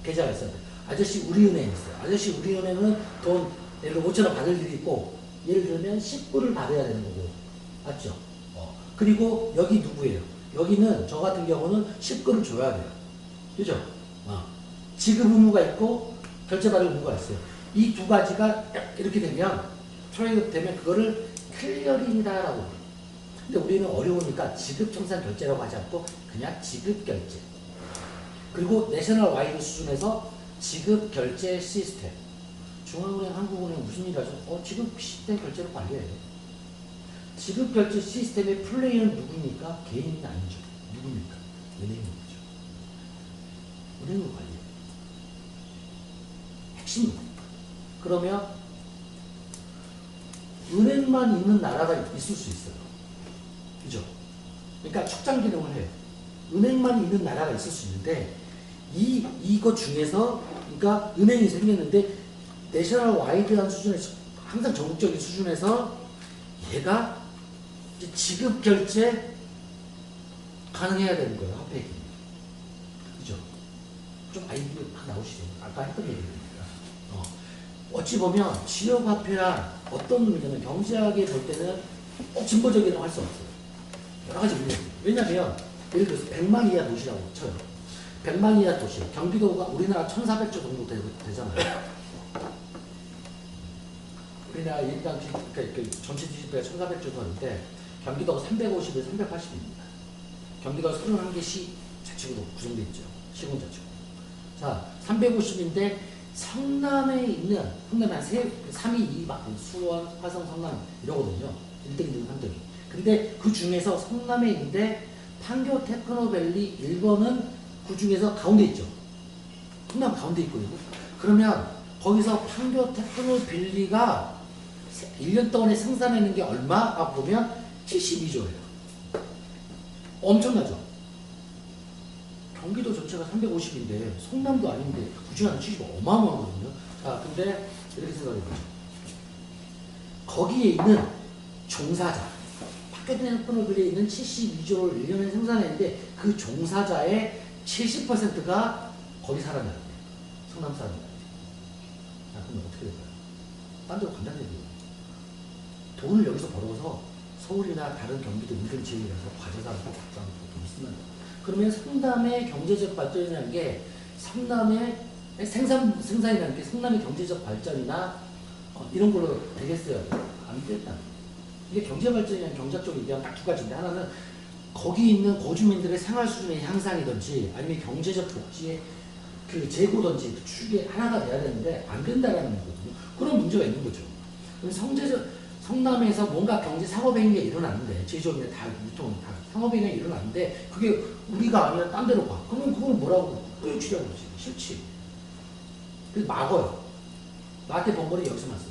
계좌가 있어야 돼. 아저씨 우리은행에 있어요. 아저씨 우리은행은 돈 예를 들어 5,000원 받을 일이 있고 예를 들면 10불을 받아야 되는 거고 맞죠? 그리고 여기 누구예요? 여기는 저 같은 경우는 10불을 줘야 돼요. 그죠? 지급 의무가 있고 결제 받을 의무가 있어요. 이 두 가지가 이렇게 되면 트레이드 되면 그거를 클리어링이다라고 해요. 근데 우리는 어려우니까 지급 청산 결제라고 하지 않고 그냥 지급 결제. 그리고 내셔널 와이드 수준에서 지급 결제 시스템. 중앙은행, 한국은행 무슨 일 하죠? 지급 시스템 결제로 관리해요. 지급 결제 시스템의 플레이는 누굽니까? 개인이 아니죠. 누굽니까? 은행이죠. 은행을 관리해요. 핵심입니다. 그러면 은행만 있는 나라가 있을 수 있어요. 그죠? 그러니까 척장 기능을 해요. 은행만 있는 나라가 있을 수 있는데 이거 중에서 그러니까 은행이 생겼는데 내셔널 와이드한 수준에서 항상 전국적인 수준에서 얘가 이제 지급 결제 가능해야 되는 거예요. 화폐 기능. 그죠? 좀 아이디어 막 나오시죠? 아까 했던 얘기입니다. 어찌 보면 지역 화폐란 어떤 의미냐면 경제학에 볼 때는 꼭 진보적이라고 할 수 없어요. 여러 가지 의미가 있어요. 왜냐면 예를 들어서 100만 이하 도시라고 쳐요. 100만 이하 도시. 경기도가 우리나라 1,400조 정도 되잖아요. 우리나라 일당 전체 GDP가 1,400조 원인데 경기도가 350에서 380입니다.3경기도가 31개 시 자치구도 구성되어 있죠. 시군자치구. 자, 350인데 성남에 있는 성남에 한 3위, 2위 막 수원, 화성, 성남 이러거든요. 1등이 등 3등이. 근데 그 중에서 성남에 있는데 판교 테크노밸리 1번은 그 중에서 가운데 있죠. 성남 가운데 있거든요. 그러면 거기서 판교 테크노밸리가 1년 동안에 생산하는 게 얼마? 보면 72조예요. 엄청나죠? 경기도 전체가 350인데 성남도 아닌데 굳이 한 70 어마어마하거든요. 자, 근데 이렇게 생각해보죠. 거기에 있는 종사자, 파켓 테크노밸리에 있는 72조를 1년에 생산했는데 그 종사자의 70%가 거기 사람이에요. 성남 사람이에요. 자, 그럼 어떻게 될까요? 딴 데로 간다는 얘기예요. 돈을 여기서 벌어서 서울이나 다른 경기도 인근 지역에 가서 과자 사고 밥사 사고 돈 쓰는 거예요. 그러면 성남의 경제적 발전이라는 게 성남의 생산이라는 게 성남의 경제적 발전이나 이런 걸로 되겠어요? 안 된다. 이게 경제 발전이나 경제적 얘기하면 딱 두 가지인데 하나는 거기 있는 거주민들의 생활 수준의 향상이든지 아니면 경제적 복지의 그 재고든지 그 축이 하나가 돼야 되는데 안 된다라는 거거든요. 그런 문제가 있는 거죠. 그럼 성남에서 뭔가 경제 상업행위가 일어났는데 제조업이나 다 유통 다 상업행위가 일어났는데 그게 우리가 아니라 딴 데로 가. 그러면 그걸 뭐라고 끌어치려고 그러지. 싫지. 그래서 막어요. 나한테 번거리 여기서만 써.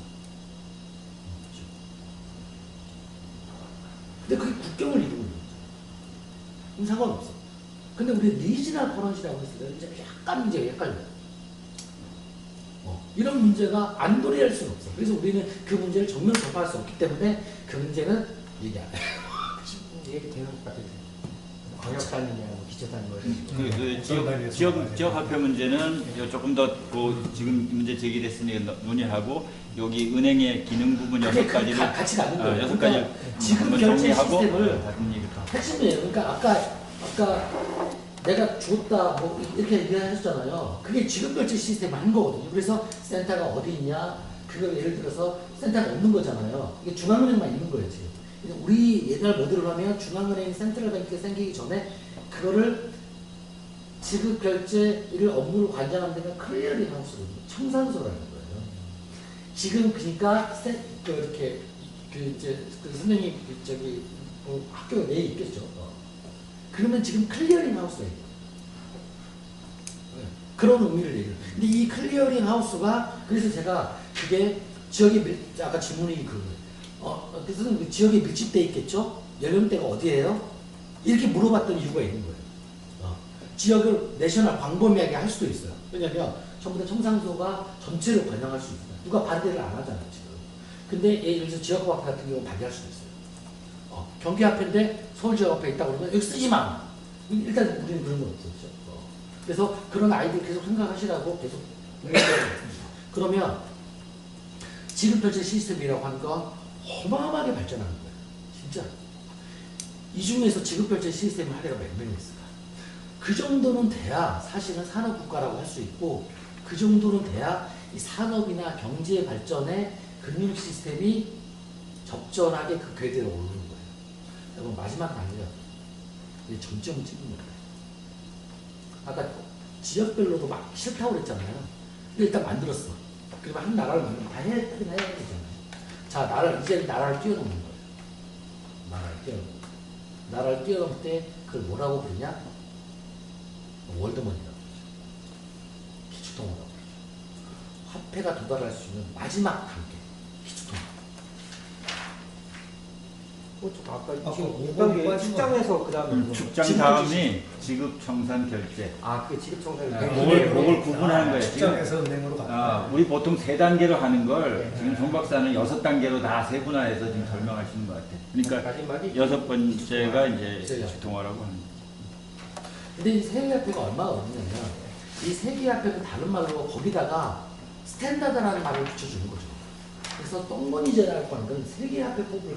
근데 그게 국경을 이루고 있는 거죠. 그럼 상관없어. 근데 우리 리지널 커런시라고 했을 때 이제 약간 문제가 헷갈려요. 이런 문제가 안 도래할 수는 없어. 그래서 우리는 그 문제를 정면 돌파할 수 없기 때문에 그 문제는 얘기 안 해요. 얘기 되는 것 같아요. 광역단위냐, 기초단위 지역 화폐 문제는 조금 더 지금 문제 제기됐으니까 논의하고 여기 은행의 기능 부분 6가지를 같이 가는 거예요. 6가지 그러니까 지금 한번 결제 정리하고 시스템을 다른 얘기 더. 핵심이에요. 그러니까 아까 내가 줬다 뭐 이렇게 얘기하셨잖아요. 그게 지급 결제 시스템을 한 거거든요. 그래서 센터가 어디 있냐? 그걸 예를 들어서 센터가 없는 거잖아요. 이게 중앙은행만 있는 거예요 지금. 우리 옛날 모델을 하면 중앙은행 센트럴뱅크가 생기기 전에 그거를 지급 결제를 업무를 관장하는 데가 클리어링 하우스거든요. 청산소라는 거예요. 지금 그러니까 이렇게 이제 선생님 학교 내에 있겠죠. 그러면 지금 클리어링 하우스가 있고 그런 의미를 얘기해요. 근데 이 클리어링 하우스가 그래서 제가 그게 지역에 아까 질문이 그래서 그 지역에 밀집돼 있겠죠. 연령대가 어디예요? 이렇게 물어봤던 이유가 있는 거예요. 지역을 내셔널 광범위하게 할 수도 있어요. 왜냐면 전부 다 청산소가 전체를 관장할 수 있어요. 누가 반대를 안 하잖아요 지금. 근데 예를 들어서 지역화폐 같은 경우 반대할 수도 있어요. 경기 화폐인데 서울 지역 화폐 있다고 그러면 여기 쓰지 마. 일단 우리는 그런 건 없었죠. 그래서 그런 아이들 계속 생각하시라고 계속 얘기하겠습니다. 그러면 지급결제 시스템이라고 하는 건 어마어마하게 발전하는 거예요. 진짜. 이 중에서 지급결제 시스템을 하려고 몇 명이 있을까? 그 정도는 돼야 사실은 산업국가라고 할 수 있고, 그 정도는 돼야 이 산업이나 경제 발전에 금융 시스템이 적절하게 그 궤도에 오르는 거예요. 여러분, 마지막 단계가 이제 정점을 찍는 거예요. 아까 지역별로도 막 싫다고 그랬잖아요. 근데 일단 만들었어. 그러면 한 나라를 만들면 다 해야 되잖아요. 자, 이제 나라를 뛰어넘는 거예요. 나라를 뛰어넘을 때 그걸 뭐라고 부르냐? 월드머니라고 그러죠. 기축통화라고 그러죠. 화폐가 도달할 수 있는 마지막 단계, 기축통화. 아까 아, 지금 그럼 5단계 축장에서 그 다음에 축장 다음이 지급 청산 결제. 그 지급청산을 그걸 구분하는 거예요. 지금 직장에서 은행으로 갔다. 우리 보통 3단계로 하는 걸 네. 지금 송 박사는 6단계로 다 세분화해서 지금 설명하시는 것 같아요. 그러니까 마지막이 6번째가 이제 기축통화라고 하는 거예요. 근데 이 세계화폐가 얼마나 어렵냐면, 이 세계화폐는 다른 말로 거기다가 스탠다드라는 말을 붙여주는 거죠. 그래서 똥머니제라고 하는 건 세계화폐 법을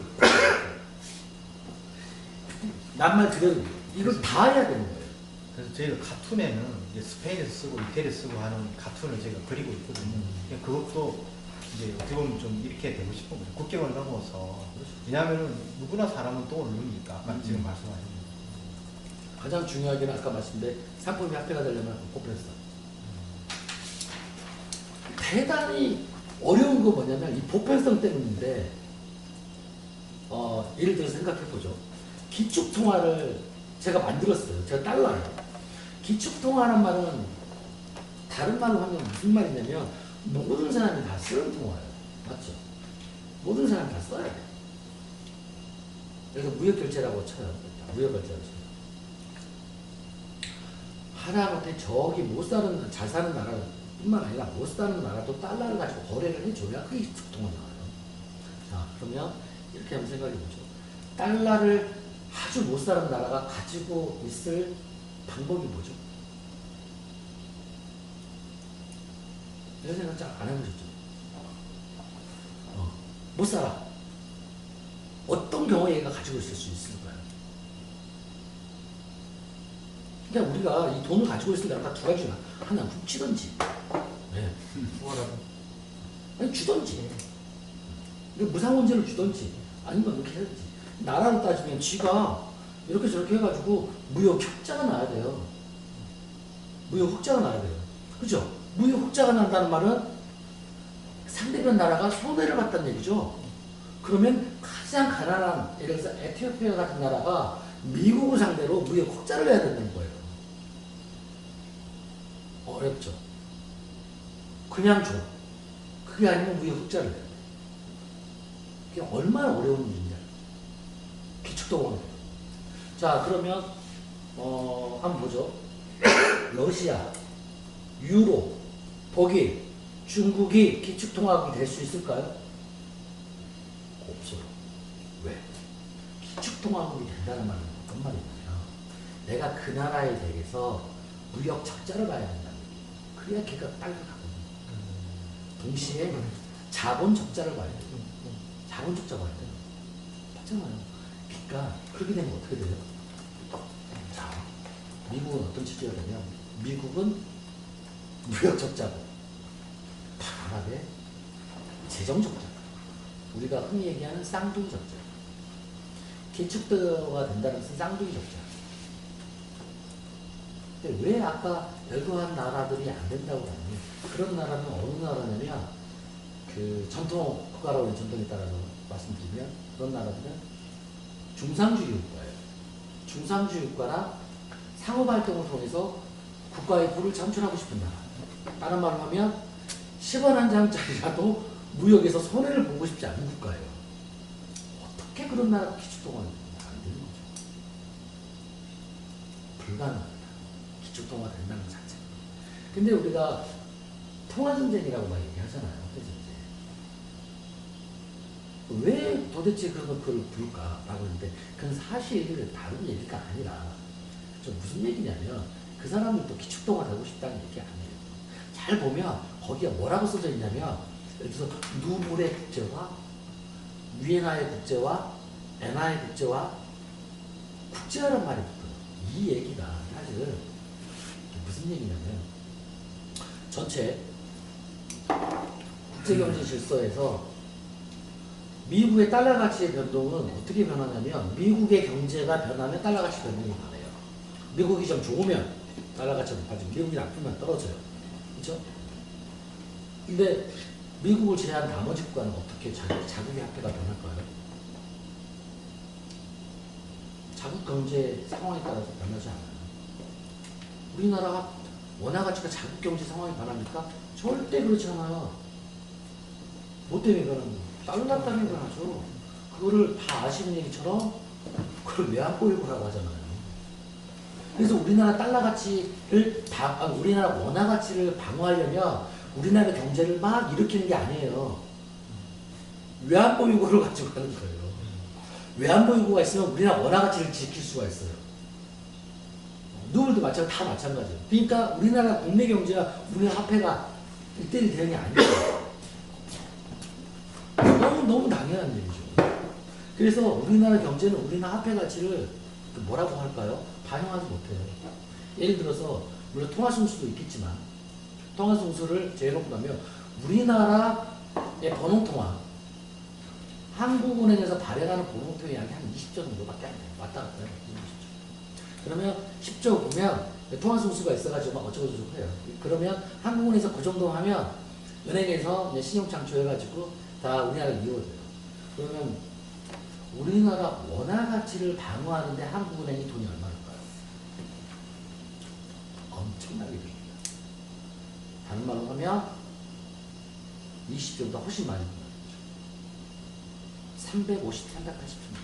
낱말 그대로 이걸 다 해야 되는 거예요. 그래서 저희가 카툰에는 이제 스페인에서 쓰고 이태리에서 쓰고 하는 카툰을 저희가 그리고 있거든요. 그것도 이제 어떻게 보면 좀 이렇게 되고 싶은 거죠. 국경을 넘어서. 왜냐하면 누구나 사람은 똥을 누르니까. 아까 지금 말씀하신 거. 가장 중요하게는 아까 말씀드린 상품이 화폐가 되려면 보편성. 대단히 어려운 거 뭐냐면 이 보편성 때문인데, 예를 들어서 생각해보죠. 기축통화를 제가 만들었어요. 제가 달러예요. 기축통화란 말은 다른 말로 하면 무슨 말이냐면 모든 사람이 다 쓰는 통화예요. 맞죠? 모든 사람이 다 써야 돼. 그래서 무역결제라고 쳐요. 무역결제라고 쳐요. 하다못해 저기 못 사는, 잘 사는 나라뿐만 아니라 못 사는 나라도 달러를 가지고 거래를 해줘야 그게 기축통화 나와요. 자, 그러면 이렇게 한번 생각해보죠. 달러를 아주 못 사는 나라가 가지고 있을 방법이 뭐죠? 이런 생각 잘 안 해보셨죠? 못 살아. 어떤 경우에 얘가 가지고 있을 수 있을까요? 그러니까 우리가 이 돈을 가지고 있을 때 아까 두 가지나 하나 훔치든지, 네. 아니 주든지, 무상원제를 주든지, 아니면 이렇게 해야지. 나라로 따지면 지가 이렇게 저렇게 해가지고 무역 흑자가 나야 돼요. 무역 흑자가 나야 돼요. 그죠? 무역 흑자가 난다는 말은 상대편 나라가 손해를 봤다는 얘기죠. 그러면 가장 가난한, 예를 들어서 에티오피아 같은 나라가 미국을 상대로 무역 흑자를 내야 된다는 거예요. 어렵죠. 그냥 줘. 그게 아니면 무역 흑자를 내야 돼. 그게 얼마나 어려운 일이냐. 기축통화. 자, 그러면 한번 보죠. 러시아, 유로, 독일, 중국이 기축통화국이 될 수 있을까요? 없어요. 왜? 기축통화국이 된다는 말은 어떤 말이냐면 내가 그 나라에 대해서 무역 적자를 봐야 된다는 얘기예요. 그래야 걔가 빨리 가거든요. 동시에 자본 적자를 봐야 돼요. 자본 적자 봐야 돼요. 맞잖아요. 그러니까 그렇게 되면 어떻게 돼요? 자, 미국은 어떤 취지가 되냐면 미국은 무역 적자고 다만하게 재정 적자. 우리가 흔히 얘기하는 쌍둥이 적자. 기축도가 된다는 것은 쌍둥이 적자. 근데 왜 아까 열거한 나라들이 안 된다고 하냐면 그런 나라는 어느 나라냐면 그 전통 국가라고 하는 전통에 따라서 말씀드리면 그런 나라들은 중상주의 국가예요. 중상주의 국가나 상호발동을 통해서 국가의 부를 창출하고 싶은 나라. 다른 말로 하면 10원 한 장짜리라도 무역에서 손해를 보고 싶지 않은 국가예요. 어떻게 그런 나라가 기축통화를 안 되는 거죠? 불가능합니다. 기축통화 된다는 것 자체. 근데 우리가 통화전쟁이라고 막 얘기하잖아요. 왜 도대체 그걸 부를까라고 하는데 그건 사실 다른 얘기가 아니라 좀 무슨 얘기냐면 그 그 사람은 또 기축통화 되고 싶다는 얘기 아니에요. 잘 보면 거기에 뭐라고 써져 있냐면 예를 들어서 누물의 국제화, 위에나의 국제화, 엔화의 국제화, 국제화란 말이 붙어요. 이 얘기가 사실 무슨 얘기냐면 전체 국제경제 질서에서 미국의 달러 가치의 변동은 어떻게 변하냐면 미국의 경제가 변하면 달러 가치 변동이 변해요. 미국이 좀 좋으면 달러 가치가 높아지고 미국이 나쁘면 떨어져요. 그렇죠? 근데 미국을 제외한 나머지 국가는 어떻게 자국의 화폐가 변할까요? 자국 경제 상황에 따라서 변하지 않아요. 우리나라 원화 가치가 자국 경제 상황이 변합니까? 절대 그렇지 않아요. 뭐 때문에 변하는 거예요? 달러 때문에 변하죠. 그거를 다 아시는 얘기처럼 그걸 외환보유고라고 하잖아요. 그래서 우리나라 달러 가치를 우리나라 원화 가치를 방어하려면 우리나라 경제를 막 일으키는 게 아니에요. 외환보유고를 가지고 하는 거예요. 외환보유고가 있으면 우리나라 원화 가치를 지킬 수가 있어요. 누구도 다 마찬가지예요. 그러니까 우리나라 국내 경제와 우리나라 화폐가 1대1 대응이 아니에요. 너무 당연한 일이죠. 그래서 우리나라 경제는 우리나라 화폐 가치를 뭐라고 할까요? 반영하지 못해요. 예를 들어서 물론 통화승수도 있겠지만 통화승수를 제외놓고 가면 우리나라의 번호통화 한국은행에서 발행하는 번호통화 양이 한 20조 정도밖에 안 돼요. 왔다 갔다 해요. 20조. 그러면 10조 보면 통화승수가 있어가지고 막 어쩌고저쩌고 해요. 그러면 한국은행에서 그 정도 하면 은행에서 이제 신용 창조해가지고 다 우리나라를 이어줘요. 그러면 우리나라 원화 가치를 방어하는데 한국은행이 돈이 얼마일까요? 엄청나게 듭니다. 다른 말로 하면 20조보다 훨씬 많이 듭니다. 350, 380조.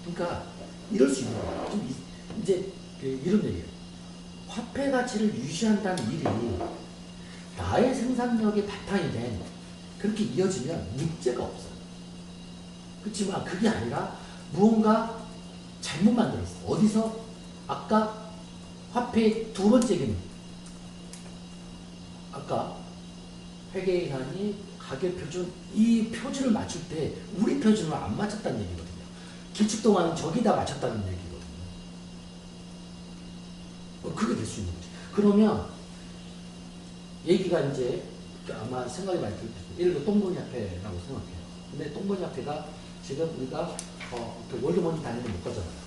그러니까 이럴 수 있는 거예요. 좀 이제 이런 얘기예요. 화폐 가치를 유지한다는 일이 나의 생산력의 바탕이 된 그렇게 이어지면 문제가 없어요. 그렇지만 그게 아니라 무언가 잘못 만들었어. 어디서? 아까 화폐의 두 번째 기능. 아까 회계인하니 가격표준 이 표준을 맞출 때 우리 표준을 안 맞췄다는 얘기거든요. 기축동화는 저기다 맞췄다는 얘기거든요. 그게 될 수 있는 거지. 그러면 얘기가 이제 아마 생각이 많이 들 텐데 예를 들어 똥보니 화폐라고 생각해요. 근데 똥보니 화폐가 지금 우리가 월드머니 단위는 못 가잖아요.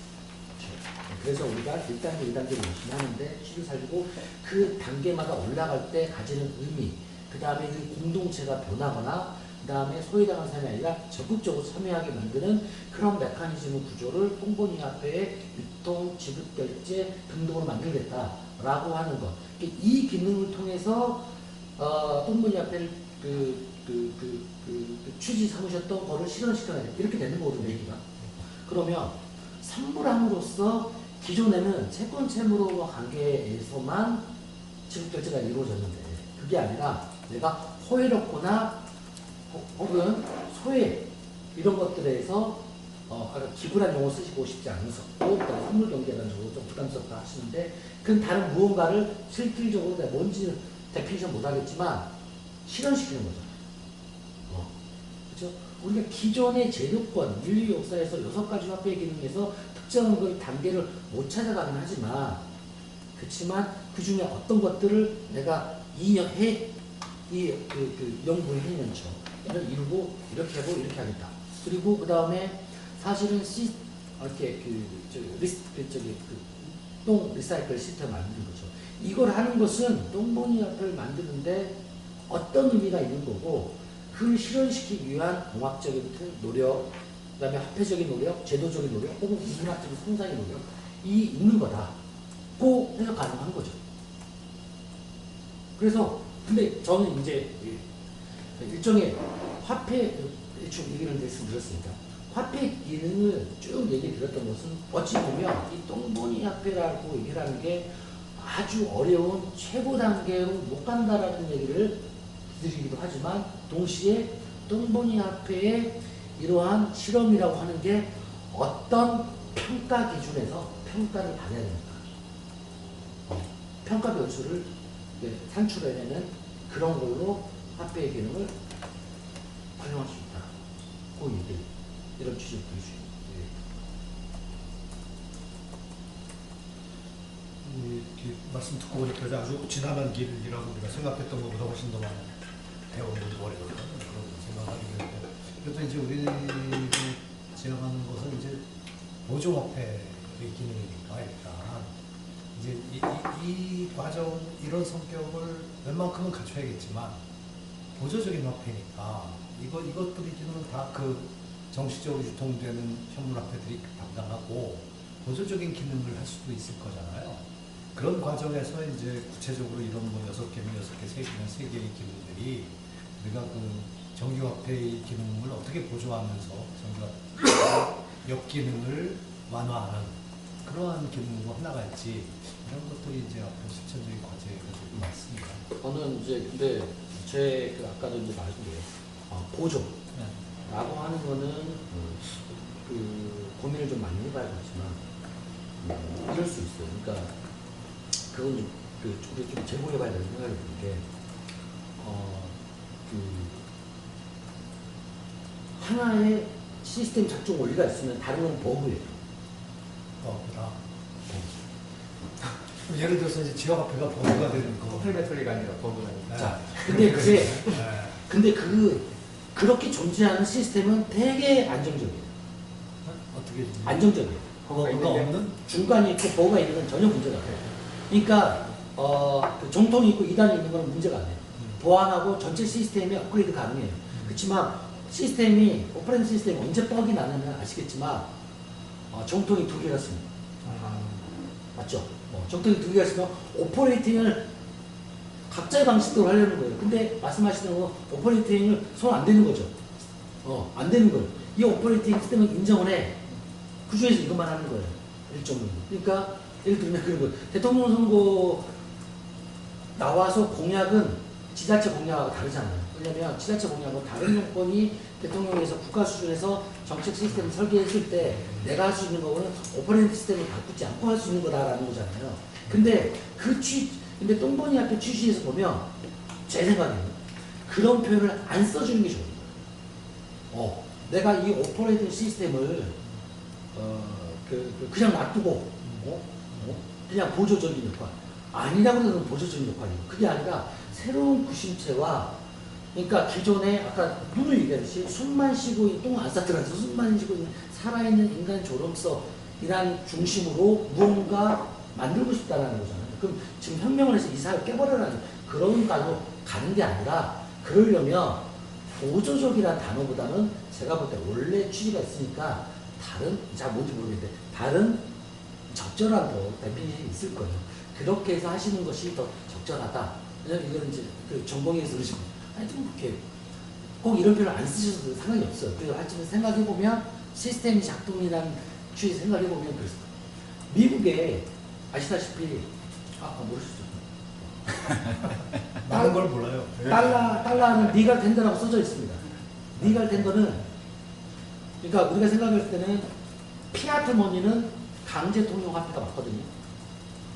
그래서 우리가 1단계, 2단계를 열심히 하는데 시를 살리고 그 단계마다 올라갈 때 가지는 의미, 그 다음에 이 공동체가 변하거나 그 다음에 소외당한 사람이 아니라 적극적으로 참여하게 만드는 그런 메커니즘 구조를 똥보니 화폐의 유통, 지급, 결제 등등으로 만들겠다라고 하는 것. 이 기능을 통해서 똥보니 화폐를 취지 삼으셨던 거를 실현시켜야 돼. 이렇게 되는 거거든요, 얘기가. 그러면 산불함으로써 기존에는 채권 채무로 관계에서만 지급 결제가 이루어졌는데 그게 아니라 내가 호혜롭거나 혹은 소외 이런 것들에서 아까 기부란 용어 쓰시고 싶지 않으셨고 그다음에 선물 경제라는 용어 좀 부담스럽다 하시는데 그건 다른 무언가를 실질적으로 내가 뭔지 데피니션 못하겠지만 실현시키는 거잖아요. 그렇죠? 우리가 기존의 제도권, 인류 역사에서 6가지 화폐 기능에서 특정한 걸 단계를 못 찾아가긴 하지만 그렇지만 그 중에 어떤 것들을 내가 연구를 해내면서 이걸 이루고 이렇게 하고 이렇게 하겠다. 그리고 그 다음에 사실은 똥 리사이클 시스템을 만드는 거죠. 이걸 하는 것은 똥보니 화폐를 만드는데 어떤 의미가 있는 거고 그걸 실현시키기 위한 공학적인 노력, 그 다음에 화폐적인 노력, 제도적인 노력, 혹은 인문학적인 성장의 노력이 있는 거다고 해서 가능한 거죠. 그래서 근데 저는 이제 일종의 화폐 대충 얘기를 말씀드렸으니까 화폐 기능을 쭉 얘기 드렸던 것은 어찌 보면 이 똥보니 화폐라고 얘기를 하는 게 아주 어려운 최고 단계로 못 간다라는 얘기를 드리기도 하지만 동시에 똥보니 화폐의 이러한 실험이라고 하는 게 어떤 평가 기준에서 평가를 받아야 됩니다. 평가 변수를 산출해내는 그런 걸로 화폐의 기능을 활용할 수 있다. 그 얘기, 이런 취지를 볼 수 있다. 이렇게 말씀 듣고 보니까 아주 지난한 길이라고 우리가 생각했던 것보다 훨씬 더 많은 배워본 거리거든요. 그런 생각하게 되는데, 그래도 이제 우리를 지향하는 것은 이제 보조화폐의 기능이니까 일단 이제 이 과정 이런 성격을 웬만큼은 갖춰야겠지만 보조적인 화폐니까 이것들이 기능은 다 그 정식적으로 유통되는 현물화폐들이 담당하고 보조적인 기능을 할 수도 있을 거잖아요. 그런 과정에서 이제 구체적으로 이런 뭐 6개면 6개, 3개면 3개의 기능들이 우리가 그 정규화폐의 기능을 어떻게 보조하면서 정규화폐의 역기능을 완화하는 그러한 기능으로 하나갈지 이런 것들이 이제 앞으로 실천적인 과제가 좀 많습니다. 저는 이제 근데 제 그 아까도 이제 말씀드린 보조라고 하는 거는 그 고민을 좀 많이 해봐야겠지만 이럴 수 있어요. 그러니까 그건 좀 우리 좀 제공해봐야 된다는 생각이 드는 게 하나의 시스템 작동 원리가 있으면 다른 건 버그예요. 그다. 예를 들어서 이제 지역화폐가 버그가 되는 거. 텔메털리가 아니라 버그가 아니라. 자, 근데 그렇게 존재하는 시스템은 되게 안정적이에요. 어떻게 안정적이에요. 버그가 없는? 중간이 있고 버그가 있는 건 전혀 문제가 안 돼요. 그러니까 그 정통이 있고 이단이 있는 건 문제가 안 돼요. 보완하고 전체 시스템이 업그레이드 가능해요. 그렇지만 시스템이 오퍼레이팅 시스템이 언제 뻑이 나느냐 아시겠지만 정통이 2개가 있습니다. 맞죠? 정통이 2개가 있으면 오퍼레이팅을 각자의 방식대로 하려는 거예요. 근데 말씀하시는 거 오퍼레이팅을 손 안 대는 거죠. 안 되는 거예요. 이 오퍼레이팅 시스템은 인정을 해. 그 중에서 이것만 하는 거예요. 일종은. 그러니까 예를 들면 그런 거예요. 대통령 선거 나와서 공약은 지자체 공약하고 다르잖아요. 왜냐면 지자체 공약은 다른 정권이 대통령에서 국가 수준에서 정책 시스템을 설계했을 때 내가 할 수 있는 거는 오퍼레이팅 시스템을 바꾸지 않고 할 수 있는 거다라는 거잖아요. 근데 근데 똥보니 앞에 취지에서 보면 제 생각에는 그런 표현을 안 써주는 게 좋은 거예요. 내가 이 오퍼레이팅 시스템을 그냥 놔두고 그냥 보조적인 역할 아니라고 해서 보조적인 역할이에요. 그게 아니라 새로운 구심체와 그러니까 기존에 아까 누누이 얘기하듯이 숨만 쉬고 있는 똥 안 쌌더라도 숨만 쉬고 있는 살아있는 인간 조력서이란 중심으로 무언가 만들고 싶다라는 거잖아요. 그럼 지금 혁명을 해서 이 사회를 깨버려라는 그런 가로 가는 게 아니라 그러려면 보조적이라는 단어보다는 제가 볼 때 원래 취지가 있으니까 다른 잘 뭔지 모르겠는데 다른 적절한 데피니션이 있을 거예요. 그렇게 해서 하시는 것이 더 적절하다. 왜냐면 이거는 이제 그 전공에서 그러시고 하여튼 그렇게 꼭 이런 표현을 안 쓰셔도 상관이 없어요. 그래서 하여튼 생각해보면 시스템이 작동이라는 취지 생각해보면 그래서 미국에 아시다시피 모르시죠? 많은 걸 몰라요. 달러는 리갈 텐더라고 써져 있습니다. 리갈 텐더는 그러니까 우리가 생각할 때는 피아트 머니는 강제 통용 화폐가 맞거든요.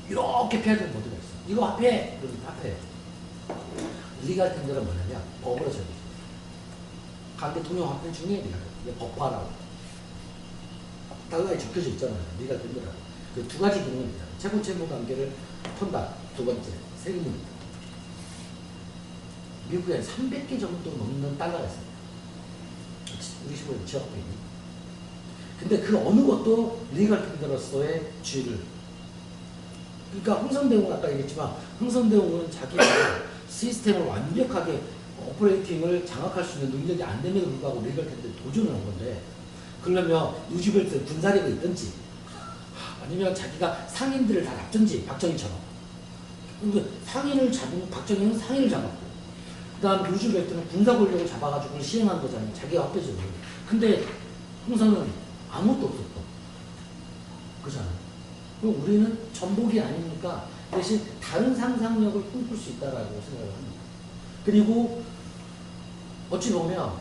이렇게 피아트 머니가 있어. 이거 화폐, 그럼 화폐. 리갈 텐더는 뭐냐면 법으로 정해져 있어요. 강제 통용 화폐 중에 리갈 텐더. 이게 법화라고. 달러에 적혀져 있잖아요. 리갈 텐더라고. 그 두 가지 기능입니다. 채무 관계를 턴다. 두 번째, 세금입니다. 미국에 300개 정도 넘는 달러가 있습니다. 우리 시골에 지역화폐 있는. 근데 그 어느 것도 리걸 텐더로서의 지위를. 그러니까 흥선대웅은 아까 얘기했지만 흥선대웅은 자기가 시스템을 완벽하게 오퍼레이팅을 장악할 수 있는 능력이 안 됨에도 불구하고 리걸 텐더에 도전을 한 건데 그러려면 루즈벨트 군사력이 있든지 아니면 자기가 상인들을 다 잡든지 박정희처럼. 그러니까 상인을 잡은 박정희는 상인을 잡았고 그 다음 루즈벨트는 군사 권력을 잡아가지고 시행한 거잖아요. 자기가 화폐적으로. 근데 흥선은 아무것도 없었고 그렇잖아요. 그럼 우리는 전복이 아니니까 대신 다른 상상력을 꿈꿀 수 있다라고 생각을 합니다. 그리고 어찌 보면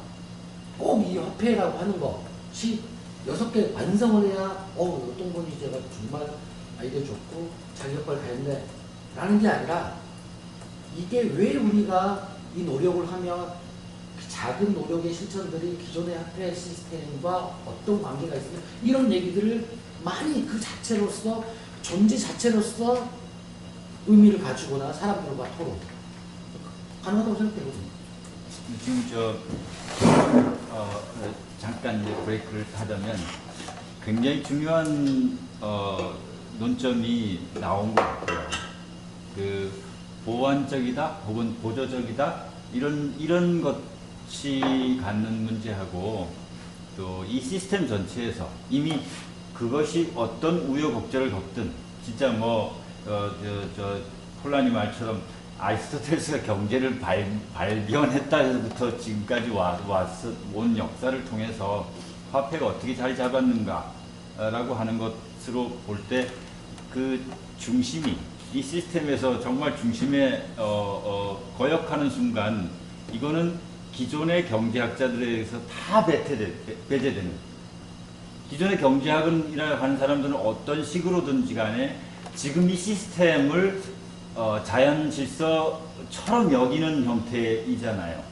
꼭 이 화폐라고 하는 것이 6개 완성을 해야 똥보니 제가 정말 아이디어 좋고 자기 역할을 다 했네 라는 게 아니라 이게 왜 우리가 이 노력을 하면 그 작은 노력의 실천들이 기존의 화폐 시스템과 어떤 관계가 있으면 이런 얘기들을 많이 그 자체로서 존재 자체로서 의미를 가지거나 사람들과 토론 가능하다고 생각되거든요. 지금 잠깐 이제 브레이크를 하자면 굉장히 중요한 논점이 나온 것 같아요. 그 보완적이다 혹은 보조적이다 이런 것이 갖는 문제하고 또 이 시스템 전체에서 이미 그것이 어떤 우여곡절을 겪든 진짜 폴라니 말처럼 아리스토텔레스가 경제를 발견했다 해서부터 지금까지 온 역사를 통해서 화폐가 어떻게 자리 잡았는가라고 하는 것으로 볼 때 그 중심이 이 시스템에서 정말 중심에 거역하는 순간 이거는 기존의 경제학자들에 의해서 다 배제되는 기존의 경제학이라 하는 사람들은 어떤 식으로든지 간에 지금 이 시스템을 자연 질서처럼 여기는 형태이잖아요.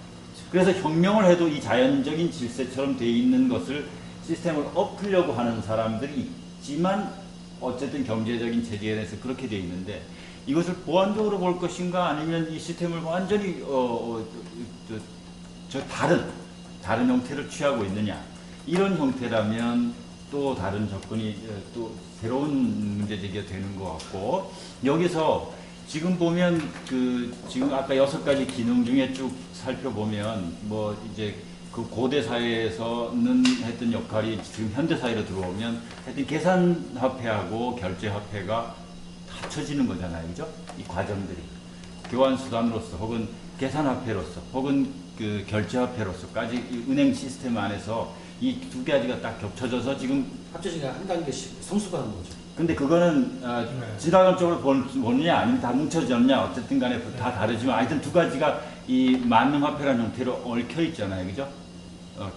그래서 혁명을 해도 이 자연적인 질서처럼 되어 있는 것을 시스템을 엎으려고 하는 사람들이 있지만 어쨌든 경제적인 체제에 대해서 그렇게 되어 있는데 이것을 보완적으로 볼 것인가 아니면 이 시스템을 완전히 다른 형태를 취하고 있느냐 이런 형태라면 또 다른 접근이 또 새로운 문제 제기가 되는 것 같고 여기서 지금 보면 지금 아까 6가지 기능 중에 쭉 살펴보면 이제 그 고대 사회에서는 했던 역할이 지금 현대 사회로 들어오면 하여튼 계산 화폐하고 결제 화폐가 합쳐지는 거잖아요. 그죠? 이 과정들이 교환 수단으로서 혹은 계산 화폐로서 혹은 그 결제 화폐로서까지 이 은행 시스템 안에서 이 두 가지가 딱 겹쳐져서 지금 합쳐지니까 한 단계씩 성숙하는 거죠. 근데 그거는 지나간 쪽으로 보느냐 아니면 다 뭉쳐졌냐 어쨌든 간에 다 다르지만 하여튼 두 가지가 이 만능 화폐라는 형태로 얽혀 있잖아요. 그죠?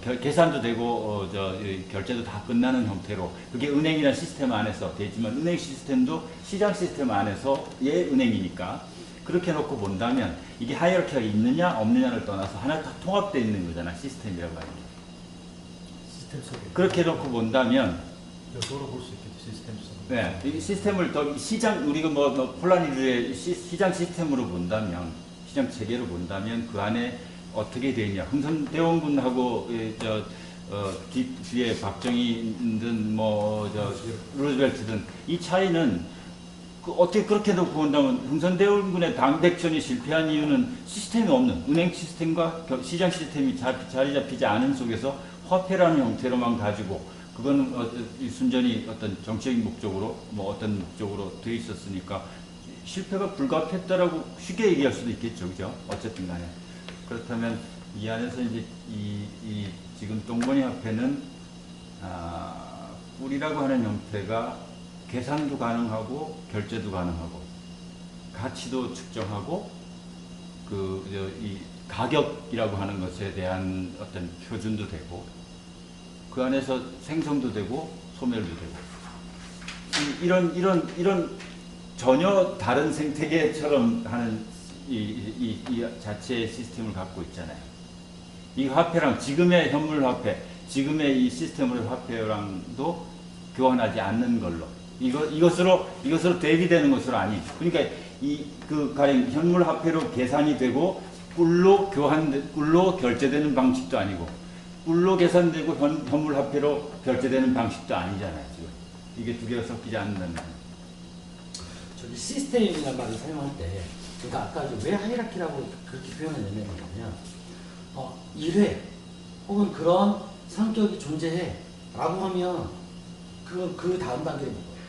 계산도 되고 결제도 다 끝나는 형태로 그게 은행이라는 시스템 안에서 되지만 은행 시스템도 시장 시스템 안에서의 은행이니까 그렇게 놓고 본다면 이게 하이어르키가 있느냐 없느냐를 떠나서 하나 다 통합되어 있는 거잖아. 시스템이라고 하는 게. 시스템 속에 그렇게 놓고 본다면 여서로 볼 수 있겠죠. 시스템 속에. 네, 이 시스템을 더 우리가 폴라니드의 시장 시스템으로 본다면 시장 체계로 본다면 그 안에 어떻게 되냐 흥선대원군하고 뒤에 박정희든 루즈벨트든 이 차이는 어떻게 그렇게 놓고 본다면 흥선대원군의 당백전이 실패한 이유는 시스템이 없는 은행 시스템과 시장 시스템이 자리 잡히지 않은 속에서 화폐라는 형태로만 가지고 그거는 순전히 어떤 정치적인 목적으로 어떤 목적으로 되어 있었으니까 실패가 불가피했다라고 쉽게 얘기할 수도 있겠죠. 그죠? 어쨌든 간에. 그렇다면 이 안에서 이제 이 지금 똥거니 화폐는 뿔이라고 하는 형태가 계산도 가능하고 결제도 가능하고 가치도 측정하고 이 가격이라고 하는 것에 대한 어떤 표준도 되고 그 안에서 생성도 되고 소멸도 되고 이런 전혀 다른 생태계처럼 하는 이 자체의 시스템을 갖고 있잖아요. 이 화폐랑 지금의 현물 화폐, 지금의 이 시스템의 화폐랑도 교환하지 않는 걸로 이것으로 대비되는 것으로 아닌. 그러니까 가령 현물 화폐로 계산이 되고 꿀로 결제되는 방식도 아니고 꿀로 계산되고 현물 화폐로 결제되는 방식도 아니잖아요. 지금 이게 두 개가 섞이지 않는다는 거예요. 저기 시스템이라는 말을 사용할 때 그러니까 아까 왜 하이라키라고 그렇게 표현했냐면 일회 혹은 그런 성격이 존재해 라고 하면 그 다음 단계를 볼 거예요.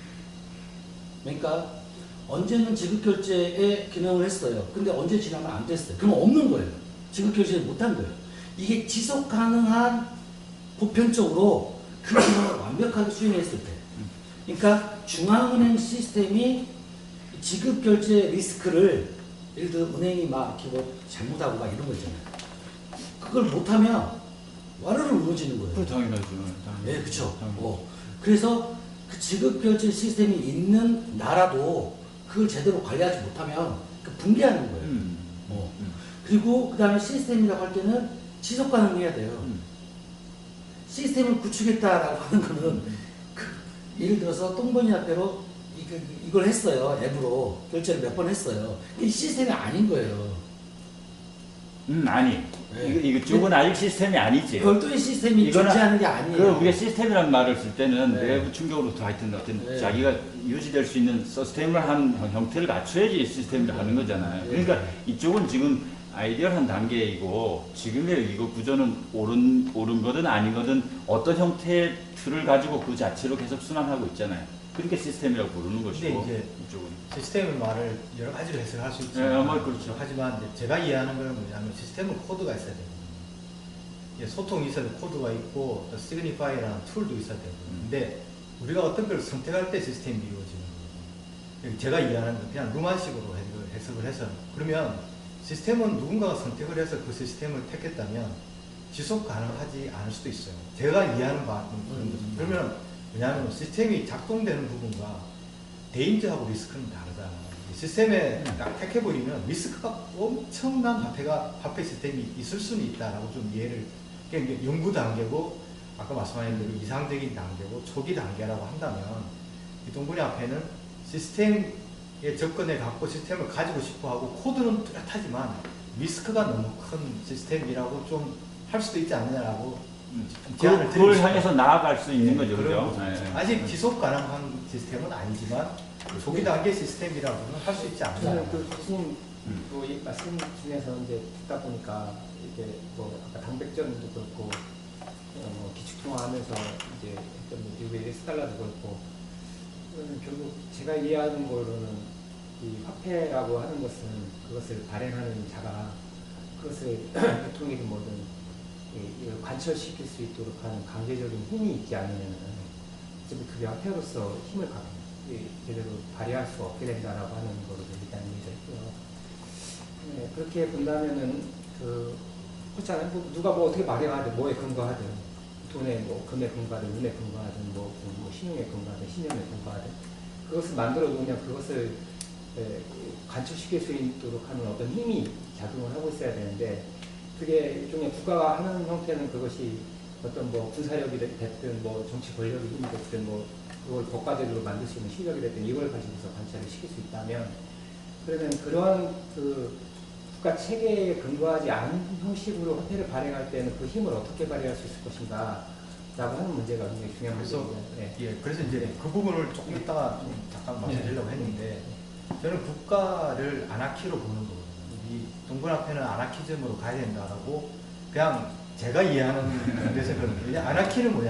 그러니까 언제는 지급결제에 기능을 했어요. 근데 언제 지나면 안 됐어요. 그러면 없는 거예요. 지급결제를 못한 거예요. 이게 지속 가능한 보편적으로 그 기능을 완벽하게 수행했을 때 그러니까 중앙은행 시스템이 지급결제 리스크를 예를 들어 은행이 막 이렇게 잘못하고 막 이런 거 있잖아요. 그걸 못하면 와르르 무너지는 거예요. 그 당연하죠. 네, 그렇죠. 그래서 그 지급결제 시스템이 있는 나라도 그걸 제대로 관리하지 못하면 그 붕괴하는 거예요. 그리고 그 다음에 시스템이라고 할 때는 지속 가능해야 돼요. 시스템을 구축했다라고 하는 거는 예를 들어서 똥번이 앞에로 이걸 했어요. 앱으로 결제를 몇 번 했어요. 이 시스템이 아닌 거예요. 아니. 네. 이쪽은 아직 시스템이 아니지. 별도의 시스템이 이거는 존재하는 게 아니에요. 그 우리가 시스템이라는 말을 쓸 때는 네. 내부 충격으로부터 하여튼 어떤 네. 자기가 유지될 수 있는 서스테인을 하는 형태를 갖춰야지 시스템을 하는 거잖아요. 네. 그러니까 이쪽은 지금 아이디어한 단계이고 지금의 이거 구조는 옳은 거든 아닌 거든 어떤 형태의 틀을 가지고 그 자체로 계속 순환하고 있잖아요. 그렇게 시스템이라고 부르는 것이고 근데 이제 이쪽은. 시스템의 말을 여러 가지로 해석할 수 네, 있지만 뭐 그렇죠. 하지만 이제 제가 이해하는 건 뭐냐면 시스템은 코드가 있어야 돼요. 소통이 있어야 돼. 코드가 있고 또 시그니파이라는 툴도 있어야 되고 근데 우리가 어떤 걸 선택할 때 시스템이 이루어지는 거예요. 제가 이해하는 건 그냥 루만식으로 해석을 해서 그러면 시스템은 누군가가 선택을 해서 그 시스템을 택했다면 지속 가능하지 않을 수도 있어요. 제가 이해하는 바는 그런 거죠. 그러면 왜냐하면 시스템이 작동되는 부분과 데인저하고 리스크는 다르잖아요. 시스템에 딱 택해버리면 리스크가 엄청난 화폐 시스템이 있을 수는 있다라고 좀 이해를, 그러니까 연구 단계고 아까 말씀하신 대로 이상적인 단계고 초기 단계라고 한다면 이 동분의 화폐는 시스템에 접근해 갖고 시스템을 가지고 싶어 하고 코드는 뚜렷하지만 리스크가 너무 큰 시스템이라고 좀 할 수도 있지 않느냐라고 제안을 그걸 드리고 향해서 나아갈 수 있는 거죠, 그런 그죠? 거죠. 네. 아직 지속 가능한 시스템은 아니지만 초기 단계 시스템이라고는 할 수 있지 않느냐. 저는 그 교수님 이 말씀 중에서 이제 듣다 보니까 이게 뭐 아까 당백전도 그렇고 뭐 기축통화하면서 이제 했던 뭐 미국의 $1달러도 그렇고 결국 제가 이해하는 거로는 이 화폐라고 하는 것은 그것을 발행하는 자가 그것을 대통령이든 뭐든 이걸 관철시킬 수 있도록 하는 강제적인 힘이 있지 않으면 어차피 그게 화폐로서 힘을 제대로 발휘할 수 없게 된다라고 하는 거로 일단 이해가 있고요. 네, 그렇게 본다면은 그렇잖아요. 누가 뭐 어떻게 발행하든 뭐에 근거하든 돈에 뭐 금에 근거하든 은에 근거하든 뭐 신용에 근거하든 신념에 근거하든 그것을 만들어 놓으면 그것을 관철시킬 수 있도록 하는 어떤 힘이 작용을 하고 있어야 되는데 그게 일종의 국가가 하는 형태는 그것이 어떤 뭐 군사력이 됐든 뭐 정치 권력의 힘이 됐든 뭐 그걸 국가대로 만들 수 있는 실력이 됐든 이걸 가지고서 관찰을 시킬 수 있다면 그러면 그러한 그 국가 체계에 근거하지 않은 형식으로 화폐를 발행할 때는 그 힘을 어떻게 발휘할 수 있을 것인가 라고 하는 문제가 굉장히 중요한 문제입니다. 네. 예, 그래서 이제 그 부분을 조금 이따가 좀 잠깐 말씀드리려고 했는데 저는 국가를 아나키로 보는 거거든요. 이 동분화폐는 아나키즘으로 가야 된다라고 그냥 제가 이해하는 데서 그런 거예요. 아나키는 뭐냐?